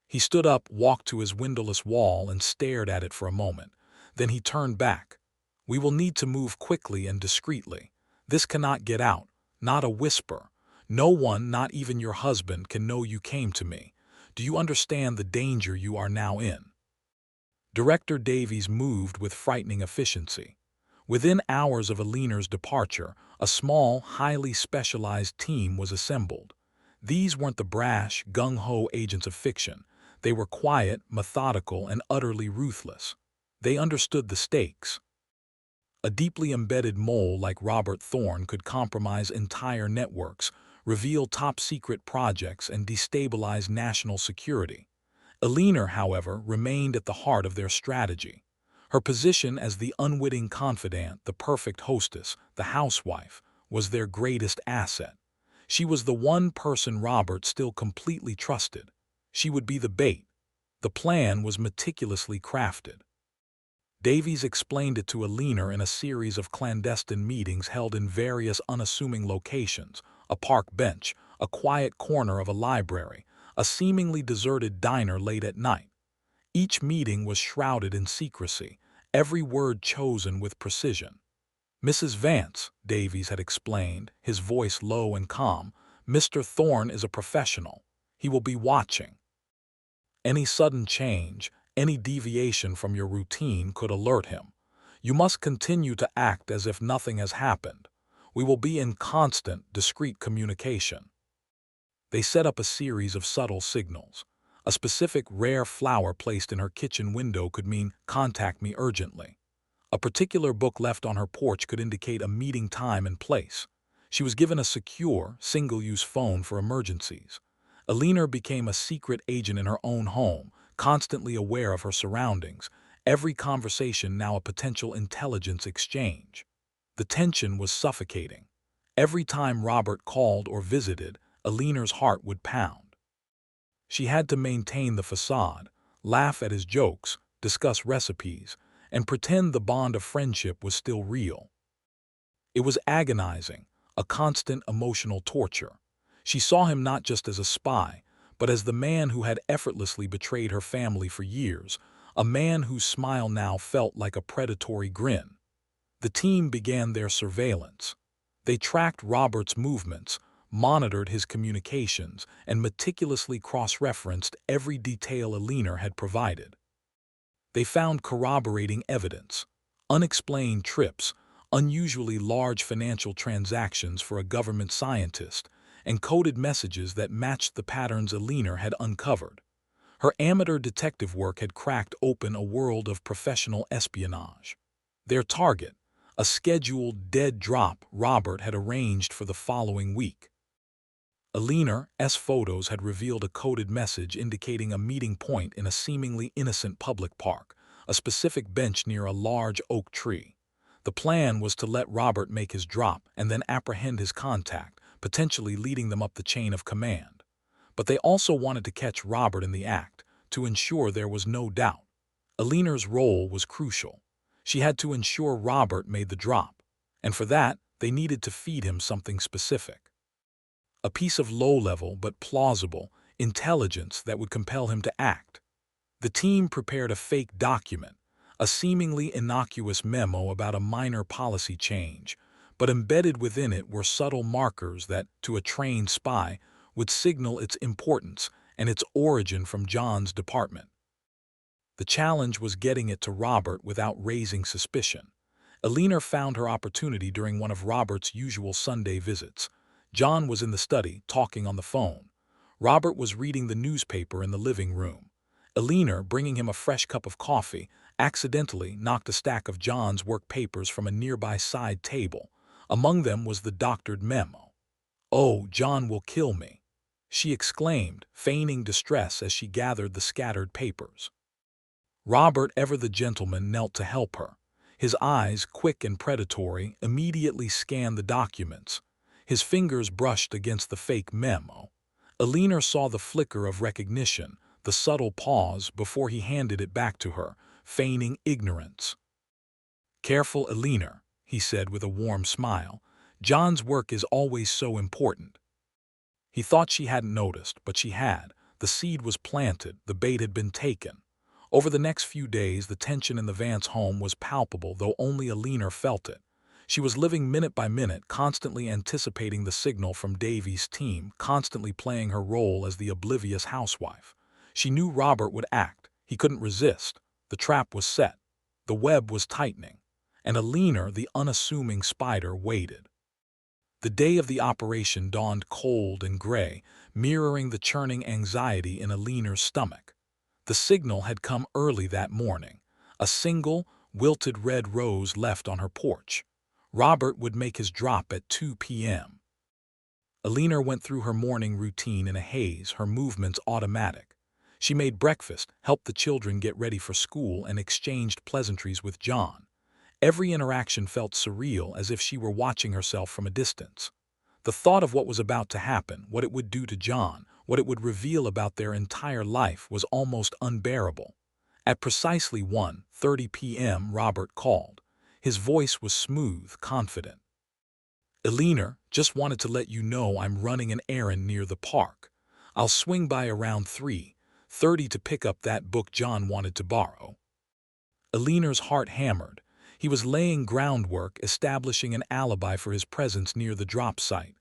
He stood up, walked to his windowless wall, and stared at it for a moment. Then he turned back. "We will need to move quickly and discreetly. This cannot get out, not a whisper. No one, not even your husband, can know you came to me. Do you understand the danger you are now in?" Director Davies moved with frightening efficiency. Within hours of Eleanor's departure, a small, highly specialized team was assembled. These weren't the brash, gung-ho agents of fiction. They were quiet, methodical, and utterly ruthless. They understood the stakes. A deeply embedded mole like Robert Thorne could compromise entire networks, reveal top-secret projects, and destabilize national security. Eleanor, however, remained at the heart of their strategy. Her position as the unwitting confidant, the perfect hostess, the housewife, was their greatest asset. She was the one person Robert still completely trusted. She would be the bait. The plan was meticulously crafted. Davies explained it to Eleanor in a series of clandestine meetings held in various unassuming locations: a park bench, a quiet corner of a library, a seemingly deserted diner late at night. Each meeting was shrouded in secrecy, every word chosen with precision. "Mrs. Vance," Davies had explained, his voice low and calm, "Mr. Thorne is a professional. He will be watching. Any sudden change, any deviation from your routine could alert him. You must continue to act as if nothing has happened. We will be in constant, discreet communication." They set up a series of subtle signals. A specific rare flower placed in her kitchen window could mean, "Contact me urgently." A particular book left on her porch could indicate a meeting time and place. She was given a secure, single-use phone for emergencies. Eleanor became a secret agent in her own home, constantly aware of her surroundings, every conversation now a potential intelligence exchange. The tension was suffocating. Every time Robert called or visited, Eleanor's heart would pound. She had to maintain the facade, laugh at his jokes, discuss recipes, and pretend the bond of friendship was still real. It was agonizing, a constant emotional torture. She saw him not just as a spy, but as the man who had effortlessly betrayed her family for years, a man whose smile now felt like a predatory grin. The team began their surveillance. They tracked Robert's movements, monitored his communications, and meticulously cross-referenced every detail Eleanor had provided. They found corroborating evidence: unexplained trips, unusually large financial transactions for a government scientist, and coded messages that matched the patterns Eleanor had uncovered. Her amateur detective work had cracked open a world of professional espionage. Their target, a scheduled dead drop Robert had arranged for the following week. Eleanor's photos had revealed a coded message indicating a meeting point in a seemingly innocent public park, a specific bench near a large oak tree. The plan was to let Robert make his drop and then apprehend his contact, potentially leading them up the chain of command. But they also wanted to catch Robert in the act, to ensure there was no doubt. Eleanor's role was crucial. She had to ensure Robert made the drop, and for that, they needed to feed him something specific. A piece of low-level but plausible intelligence that would compel him to act. The team prepared a fake document, a seemingly innocuous memo about a minor policy change, but embedded within it were subtle markers that, to a trained spy, would signal its importance and its origin from John's department. The challenge was getting it to Robert without raising suspicion. Eleanor found her opportunity during one of Robert's usual Sunday visits. John was in the study, talking on the phone. Robert was reading the newspaper in the living room. Eleanor, bringing him a fresh cup of coffee, accidentally knocked a stack of John's work papers from a nearby side table. Among them was the doctored memo. "Oh, John will kill me," she exclaimed, feigning distress as she gathered the scattered papers. Robert, ever the gentleman, knelt to help her. His eyes, quick and predatory, immediately scanned the documents. His fingers brushed against the fake memo. Eleanor saw the flicker of recognition, the subtle pause before he handed it back to her, feigning ignorance. "Careful, Eleanor," he said with a warm smile. "John's work is always so important." He thought she hadn't noticed, but she had. The seed was planted, the bait had been taken. Over the next few days, the tension in the Vance home was palpable, though only Eleanor felt it. She was living minute by minute, constantly anticipating the signal from Davy's team, constantly playing her role as the oblivious housewife. She knew Robert would act. He couldn't resist. The trap was set. The web was tightening. And Eleanor, the unassuming spider, waited. The day of the operation dawned cold and gray, mirroring the churning anxiety in Eleanor's stomach. The signal had come early that morning, a single, wilted red rose left on her porch. Robert would make his drop at 2 p.m. Eleanor went through her morning routine in a haze, her movements automatic. She made breakfast, helped the children get ready for school, and exchanged pleasantries with John. Every interaction felt surreal, as if she were watching herself from a distance. The thought of what was about to happen, what it would do to John, what it would reveal about their entire life, was almost unbearable. At precisely 1:30 p.m. Robert called. His voice was smooth, confident. "Eleanor, just wanted to let you know I'm running an errand near the park. I'll swing by around 3:30 to pick up that book John wanted to borrow." Eleanor's heart hammered. He was laying groundwork, establishing an alibi for his presence near the drop site.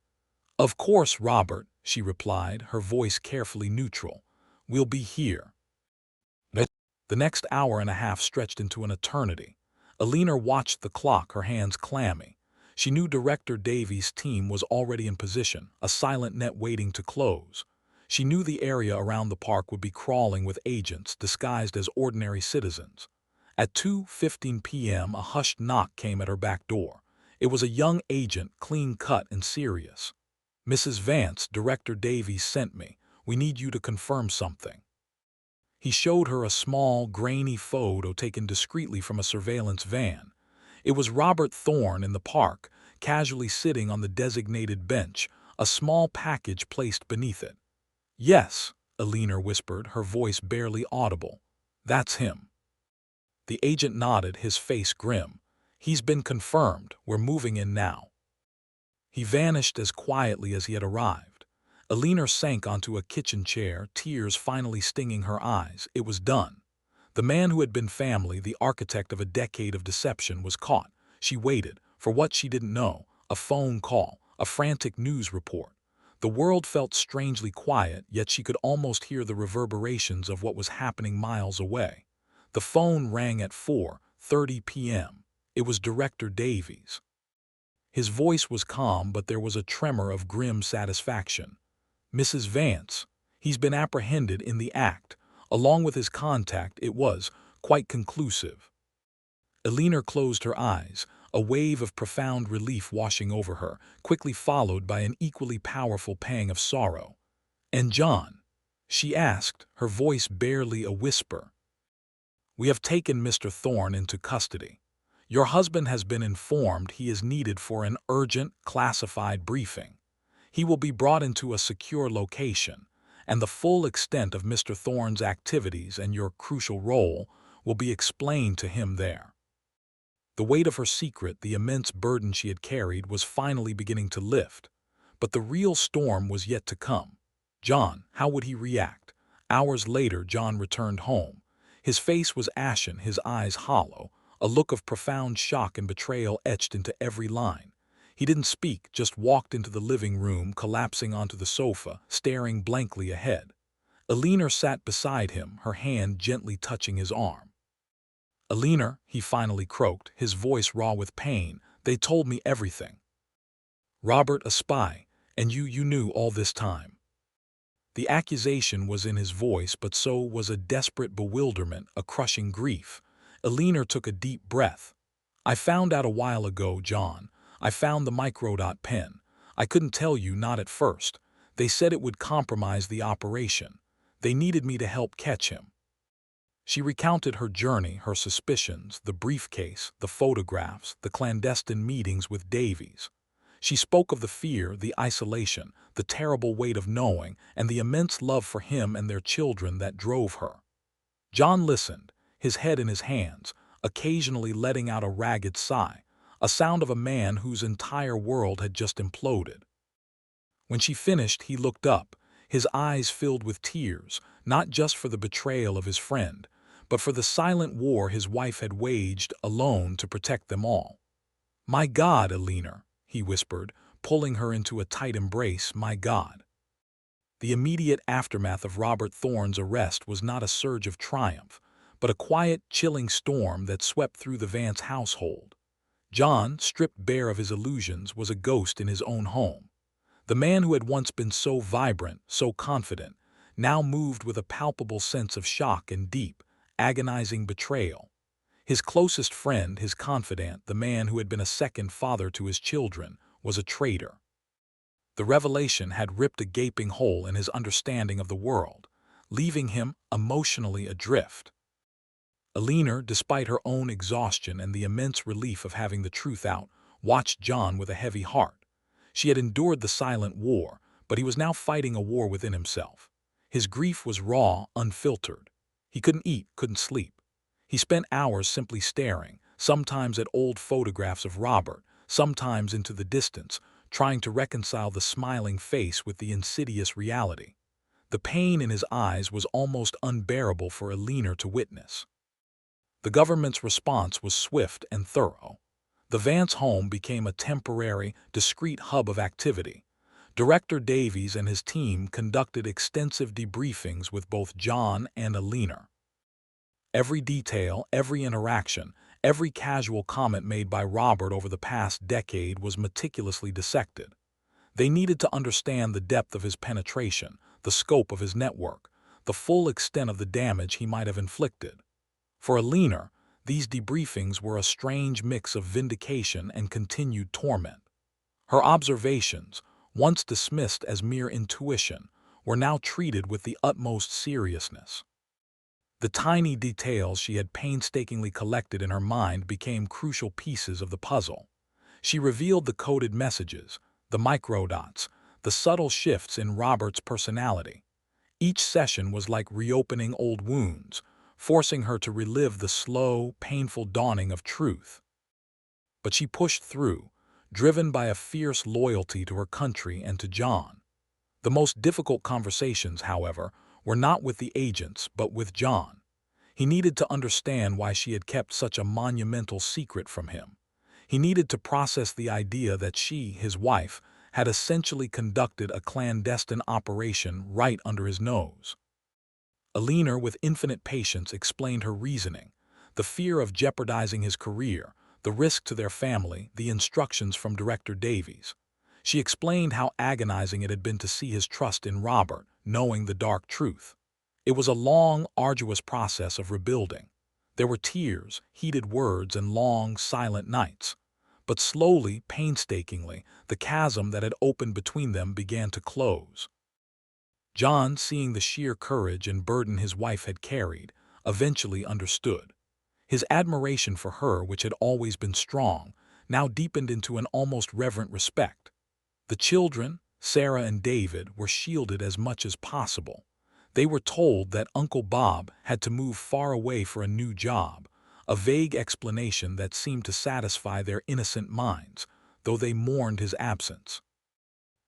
"Of course, Robert," she replied, her voice carefully neutral. "We'll be here." The next hour and a half stretched into an eternity. Eleanor watched the clock, her hands clammy. She knew Director Davy's team was already in position, a silent net waiting to close. She knew the area around the park would be crawling with agents disguised as ordinary citizens. At 2:15 p.m. a hushed knock came at her back door. It was a young agent, clean-cut and serious. "Mrs. Vance, Director Davies sent me. We need you to confirm something." He showed her a small, grainy photo taken discreetly from a surveillance van. It was Robert Thorne in the park, casually sitting on the designated bench, a small package placed beneath it. "Yes," Eleanor whispered, her voice barely audible. "That's him." The agent nodded, his face grim. "He's been confirmed. We're moving in now." He vanished as quietly as he had arrived. Eleanor sank onto a kitchen chair, tears finally stinging her eyes. It was done. The man who had been family, the architect of a decade of deception, was caught. She waited for what she didn't know, a phone call, a frantic news report. The world felt strangely quiet, yet she could almost hear the reverberations of what was happening miles away. The phone rang at 4:30 p.m. It was Director Davies. His voice was calm, but there was a tremor of grim satisfaction. "Mrs. Vance, he's been apprehended in the act, along with his contact." It was quite conclusive. Eleanor closed her eyes, a wave of profound relief washing over her, quickly followed by an equally powerful pang of sorrow. "And John?" she asked, her voice barely a whisper. "We have taken Mr. Thorne into custody. Your husband has been informed he is needed for an urgent, classified briefing. He will be brought into a secure location, and the full extent of Mr. Thorne's activities and your crucial role will be explained to him there." The weight of her secret, the immense burden she had carried, was finally beginning to lift. But the real storm was yet to come. John, how would he react? Hours later, John returned home. His face was ashen, his eyes hollow, a look of profound shock and betrayal etched into every line. He didn't speak, just walked into the living room, collapsing onto the sofa, staring blankly ahead. Eleanor sat beside him, her hand gently touching his arm. "Eleanor," he finally croaked, his voice raw with pain, "they told me everything. Robert, a spy, and you knew all this time." The accusation was in his voice, but so was a desperate bewilderment, a crushing grief. Eleanor took a deep breath. "I found out a while ago, John. I found the microdot pen. I couldn't tell you, not at first. They said it would compromise the operation. They needed me to help catch him." She recounted her journey, her suspicions, the briefcase, the photographs, the clandestine meetings with Davies. She spoke of the fear, the isolation, the terrible weight of knowing, and the immense love for him and their children that drove her. John listened, his head in his hands, occasionally letting out a ragged sigh, a sound of a man whose entire world had just imploded. When she finished, he looked up, his eyes filled with tears, not just for the betrayal of his friend, but for the silent war his wife had waged alone to protect them all. "My God, Eleanor," he whispered, pulling her into a tight embrace, "my God." The immediate aftermath of Robert Thorne's arrest was not a surge of triumph, but a quiet, chilling storm that swept through the Vance household. John, stripped bare of his illusions, was a ghost in his own home. The man who had once been so vibrant, so confident, now moved with a palpable sense of shock and deep, agonizing betrayal. His closest friend, his confidant, the man who had been a second father to his children, was a traitor. The revelation had ripped a gaping hole in his understanding of the world, leaving him emotionally adrift. Eleanor, despite her own exhaustion and the immense relief of having the truth out, watched John with a heavy heart. She had endured the silent war, but he was now fighting a war within himself. His grief was raw, unfiltered. He couldn't eat, couldn't sleep. He spent hours simply staring, sometimes at old photographs of Robert, sometimes into the distance, trying to reconcile the smiling face with the insidious reality. The pain in his eyes was almost unbearable for Eleanor to witness. The government's response was swift and thorough. The Vance home became a temporary, discreet hub of activity. Director Davies and his team conducted extensive debriefings with both John and Eleanor. Every detail, every interaction, every casual comment made by Robert over the past decade was meticulously dissected. They needed to understand the depth of his penetration, the scope of his network, the full extent of the damage he might have inflicted. For Eleanor, these debriefings were a strange mix of vindication and continued torment. Her observations, once dismissed as mere intuition, were now treated with the utmost seriousness. The tiny details she had painstakingly collected in her mind became crucial pieces of the puzzle. She revealed the coded messages, the microdots, the subtle shifts in Robert's personality. Each session was like reopening old wounds, forcing her to relive the slow, painful dawning of truth. But she pushed through, driven by a fierce loyalty to her country and to John. The most difficult conversations, however, were not with the agents but with John. He needed to understand why she had kept such a monumental secret from him. He needed to process the idea that she, his wife, had essentially conducted a clandestine operation right under his nose. Eleanor, with infinite patience, explained her reasoning: the fear of jeopardizing his career, the risk to their family, the instructions from Director Davies. She explained how agonizing it had been to see his trust in Robert, knowing the dark truth. It was a long, arduous process of rebuilding. There were tears, heated words, and long, silent nights. But slowly, painstakingly, the chasm that had opened between them began to close. John, seeing the sheer courage and burden his wife had carried, eventually understood. His admiration for her, which had always been strong, now deepened into an almost reverent respect. The children, Sarah and David, were shielded as much as possible. They were told that Uncle Bob had to move far away for a new job, a vague explanation that seemed to satisfy their innocent minds, though they mourned his absence.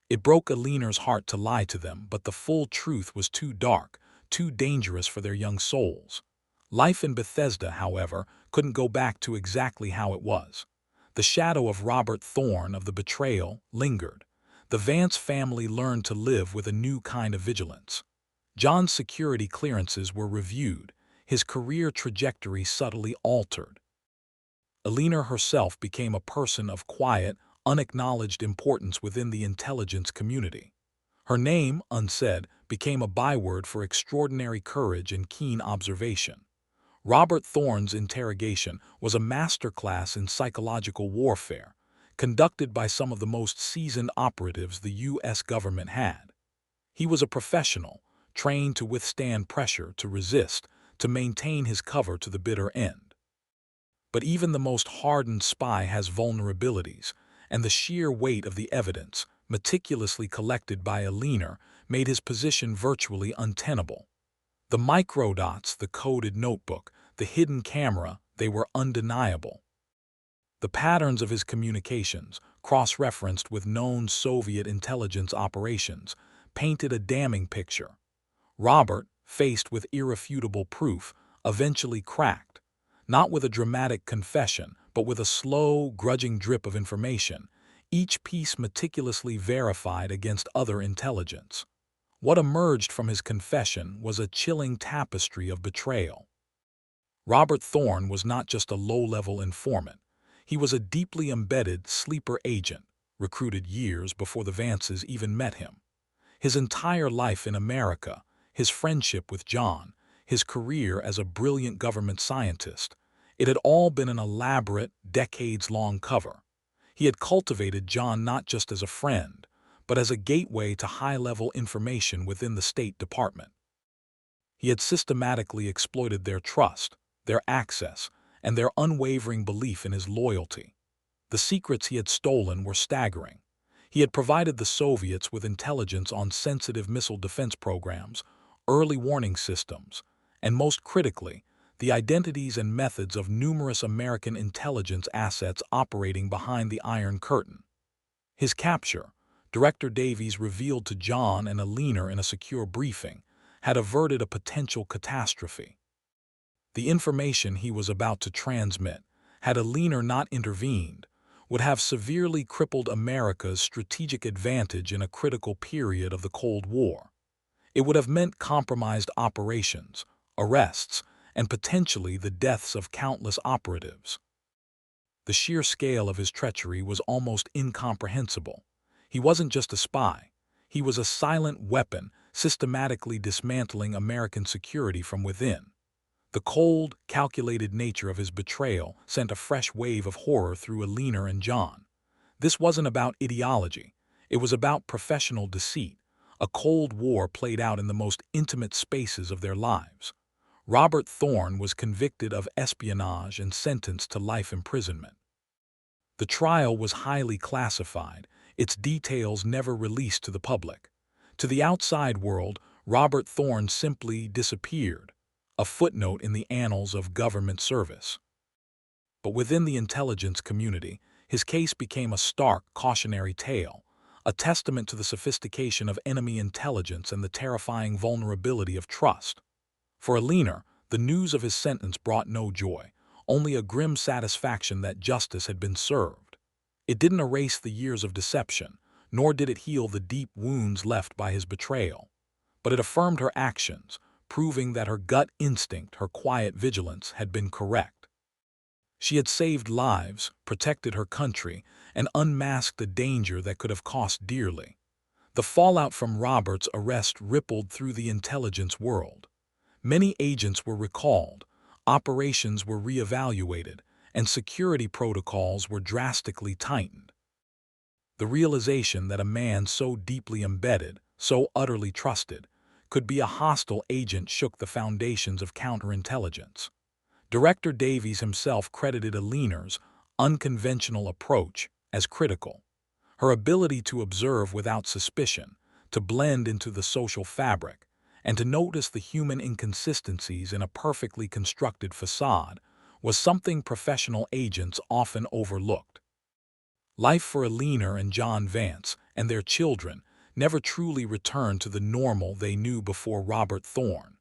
It broke Eleanor's heart to lie to them, but the full truth was too dark, too dangerous for their young souls. Life in Bethesda, however, couldn't go back to exactly how it was. The shadow of Robert Thorne, of the betrayal, lingered. The Vance family learned to live with a new kind of vigilance. John's security clearances were reviewed, his career trajectory subtly altered. Eleanor herself became a person of quiet, unacknowledged importance within the intelligence community. Her name, unsaid, became a byword for extraordinary courage and keen observation. Robert Thorne's interrogation was a masterclass in psychological warfare, conducted by some of the most seasoned operatives the U.S. government had. He was a professional, trained to withstand pressure, to resist, to maintain his cover to the bitter end. But even the most hardened spy has vulnerabilities, and the sheer weight of the evidence, meticulously collected by Eleanor, made his position virtually untenable. The microdots, the coded notebook, the hidden camera, they were undeniable. The patterns of his communications, cross-referenced with known Soviet intelligence operations, painted a damning picture. Robert, faced with irrefutable proof, eventually cracked, not with a dramatic confession, but with a slow, grudging drip of information, each piece meticulously verified against other intelligence. What emerged from his confession was a chilling tapestry of betrayal. Robert Thorne was not just a low-level informant. He was a deeply embedded sleeper agent, recruited years before the Vances even met him. His entire life in America, his friendship with John, his career as a brilliant government scientist, it had all been an elaborate, decades-long cover. He had cultivated John not just as a friend, but as a gateway to high-level information within the State Department. He had systematically exploited their trust, their access, and their unwavering belief in his loyalty. The secrets he had stolen were staggering. He had provided the Soviets with intelligence on sensitive missile defense programs, early warning systems, and most critically, the identities and methods of numerous American intelligence assets operating behind the Iron Curtain. His capture, Director Davies revealed to John and Eleanor in a secure briefing, had averted a potential catastrophe. The information he was about to transmit, had Eleanor not intervened, would have severely crippled America's strategic advantage in a critical period of the Cold War. It would have meant compromised operations, arrests, and potentially the deaths of countless operatives. The sheer scale of his treachery was almost incomprehensible. He wasn't just a spy. He was a silent weapon, systematically dismantling American security from within. The cold, calculated nature of his betrayal sent a fresh wave of horror through Eleanor and John. This wasn't about ideology. It was about professional deceit, a Cold War played out in the most intimate spaces of their lives. Robert Thorne was convicted of espionage and sentenced to life imprisonment. The trial was highly classified, its details never released to the public. To the outside world, Robert Thorne simply disappeared, a footnote in the annals of government service. But within the intelligence community, his case became a stark, cautionary tale, a testament to the sophistication of enemy intelligence and the terrifying vulnerability of trust. For Eleanor, the news of his sentence brought no joy, only a grim satisfaction that justice had been served. It didn't erase the years of deception, nor did it heal the deep wounds left by his betrayal. But it affirmed her actions, proving that her gut instinct, her quiet vigilance, had been correct. She had saved lives, protected her country, and unmasked a danger that could have cost dearly. The fallout from Robert's arrest rippled through the intelligence world. Many agents were recalled, operations were reevaluated, and security protocols were drastically tightened. The realization that a man so deeply embedded, so utterly trusted, could be a hostile agent shook the foundations of counterintelligence. Director Davies himself credited Eleanor's unconventional approach as critical. Her ability to observe without suspicion, to blend into the social fabric, and to notice the human inconsistencies in a perfectly constructed facade was something professional agents often overlooked. Life for Eleanor and John Vance and their children never truly returned to the normal they knew before Robert Thorne.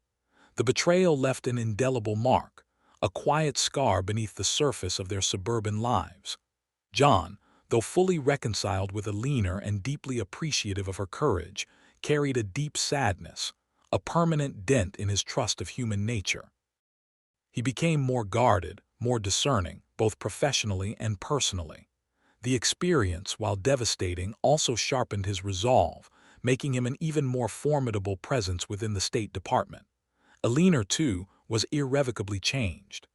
The betrayal left an indelible mark, a quiet scar beneath the surface of their suburban lives. John, though fully reconciled with Eleanor and deeply appreciative of her courage, carried a deep sadness, a permanent dent in his trust of human nature. He became more guarded, more discerning, both professionally and personally. The experience, while devastating, also sharpened his resolve, making him an even more formidable presence within the State Department. Eleanor, too, was irrevocably changed.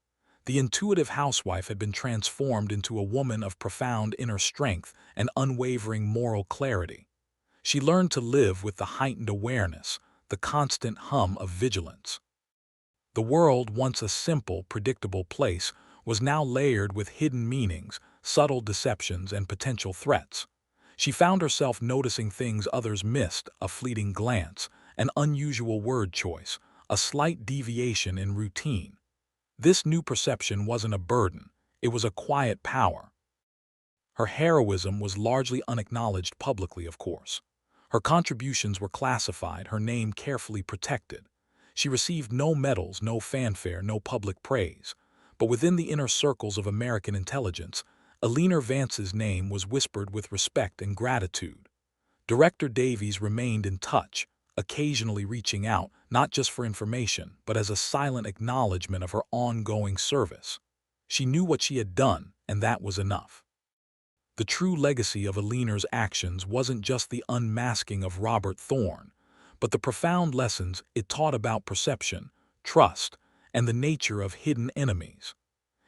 The intuitive housewife had been transformed into a woman of profound inner strength and unwavering moral clarity. She learned to live with the heightened awareness, the constant hum of vigilance. The world, once a simple, predictable place, was now layered with hidden meanings, subtle deceptions, and potential threats. She found herself noticing things others missed, a fleeting glance, an unusual word choice, a slight deviation in routine. This new perception wasn't a burden, it was a quiet power. Her heroism was largely unacknowledged publicly, of course. Her contributions were classified, her name carefully protected. She received no medals, no fanfare, no public praise. but within the inner circles of American intelligence, Eleanor Vance's name was whispered with respect and gratitude. Director Davies remained in touch, occasionally reaching out, not just for information, but as a silent acknowledgement of her ongoing service. She knew what she had done, and that was enough. The true legacy of Eleanor's actions wasn't just the unmasking of Robert Thorne, but the profound lessons it taught about perception, trust, and the nature of hidden enemies.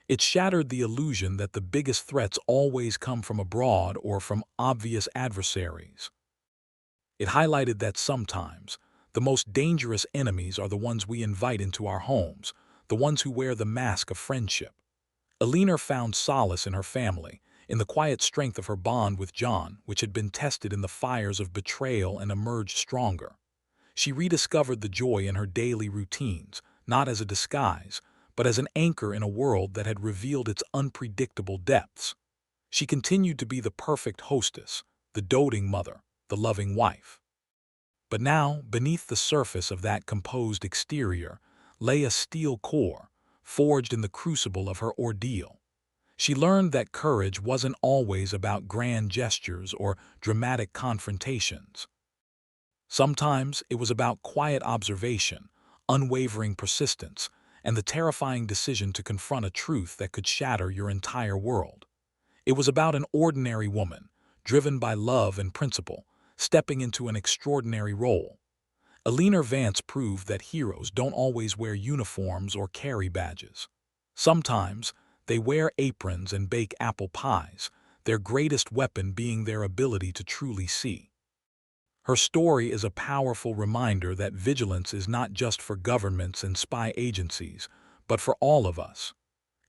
It shattered the illusion that the biggest threats always come from abroad or from obvious adversaries. It highlighted that sometimes the most dangerous enemies are the ones we invite into our homes, the ones who wear the mask of friendship. Eleanor found solace in her family, in the quiet strength of her bond with John, which had been tested in the fires of betrayal and emerged stronger. She rediscovered the joy in her daily routines, not as a disguise, but as an anchor in a world that had revealed its unpredictable depths. She continued to be the perfect hostess, the doting mother, the loving wife. But now, beneath the surface of that composed exterior, lay a steel core, forged in the crucible of her ordeal. She learned that courage wasn't always about grand gestures or dramatic confrontations. Sometimes it was about quiet observation, unwavering persistence, and the terrifying decision to confront a truth that could shatter your entire world. It was about an ordinary woman, driven by love and principle, stepping into an extraordinary role. Eleanor Vance proved that heroes don't always wear uniforms or carry badges. Sometimes they wear aprons and bake apple pies, their greatest weapon being their ability to truly see. Her story is a powerful reminder that vigilance is not just for governments and spy agencies, but for all of us.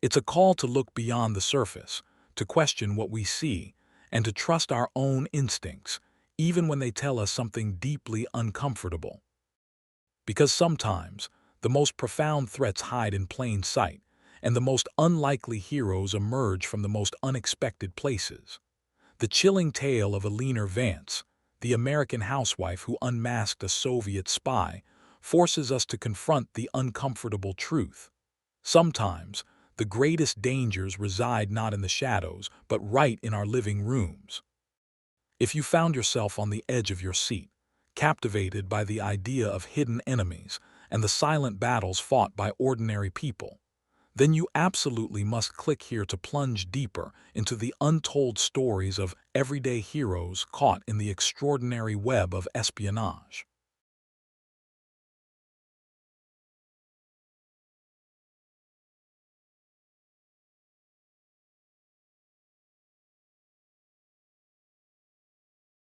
It's a call to look beyond the surface, to question what we see, and to trust our own instincts, even when they tell us something deeply uncomfortable. Because sometimes, the most profound threats hide in plain sight, and the most unlikely heroes emerge from the most unexpected places. The chilling tale of Eleanor Vance, the American housewife who unmasked a Soviet spy, forces us to confront the uncomfortable truth. Sometimes, the greatest dangers reside not in the shadows, but right in our living rooms. If you found yourself on the edge of your seat, captivated by the idea of hidden enemies and the silent battles fought by ordinary people, then you absolutely must click here to plunge deeper into the untold stories of everyday heroes caught in the extraordinary web of espionage.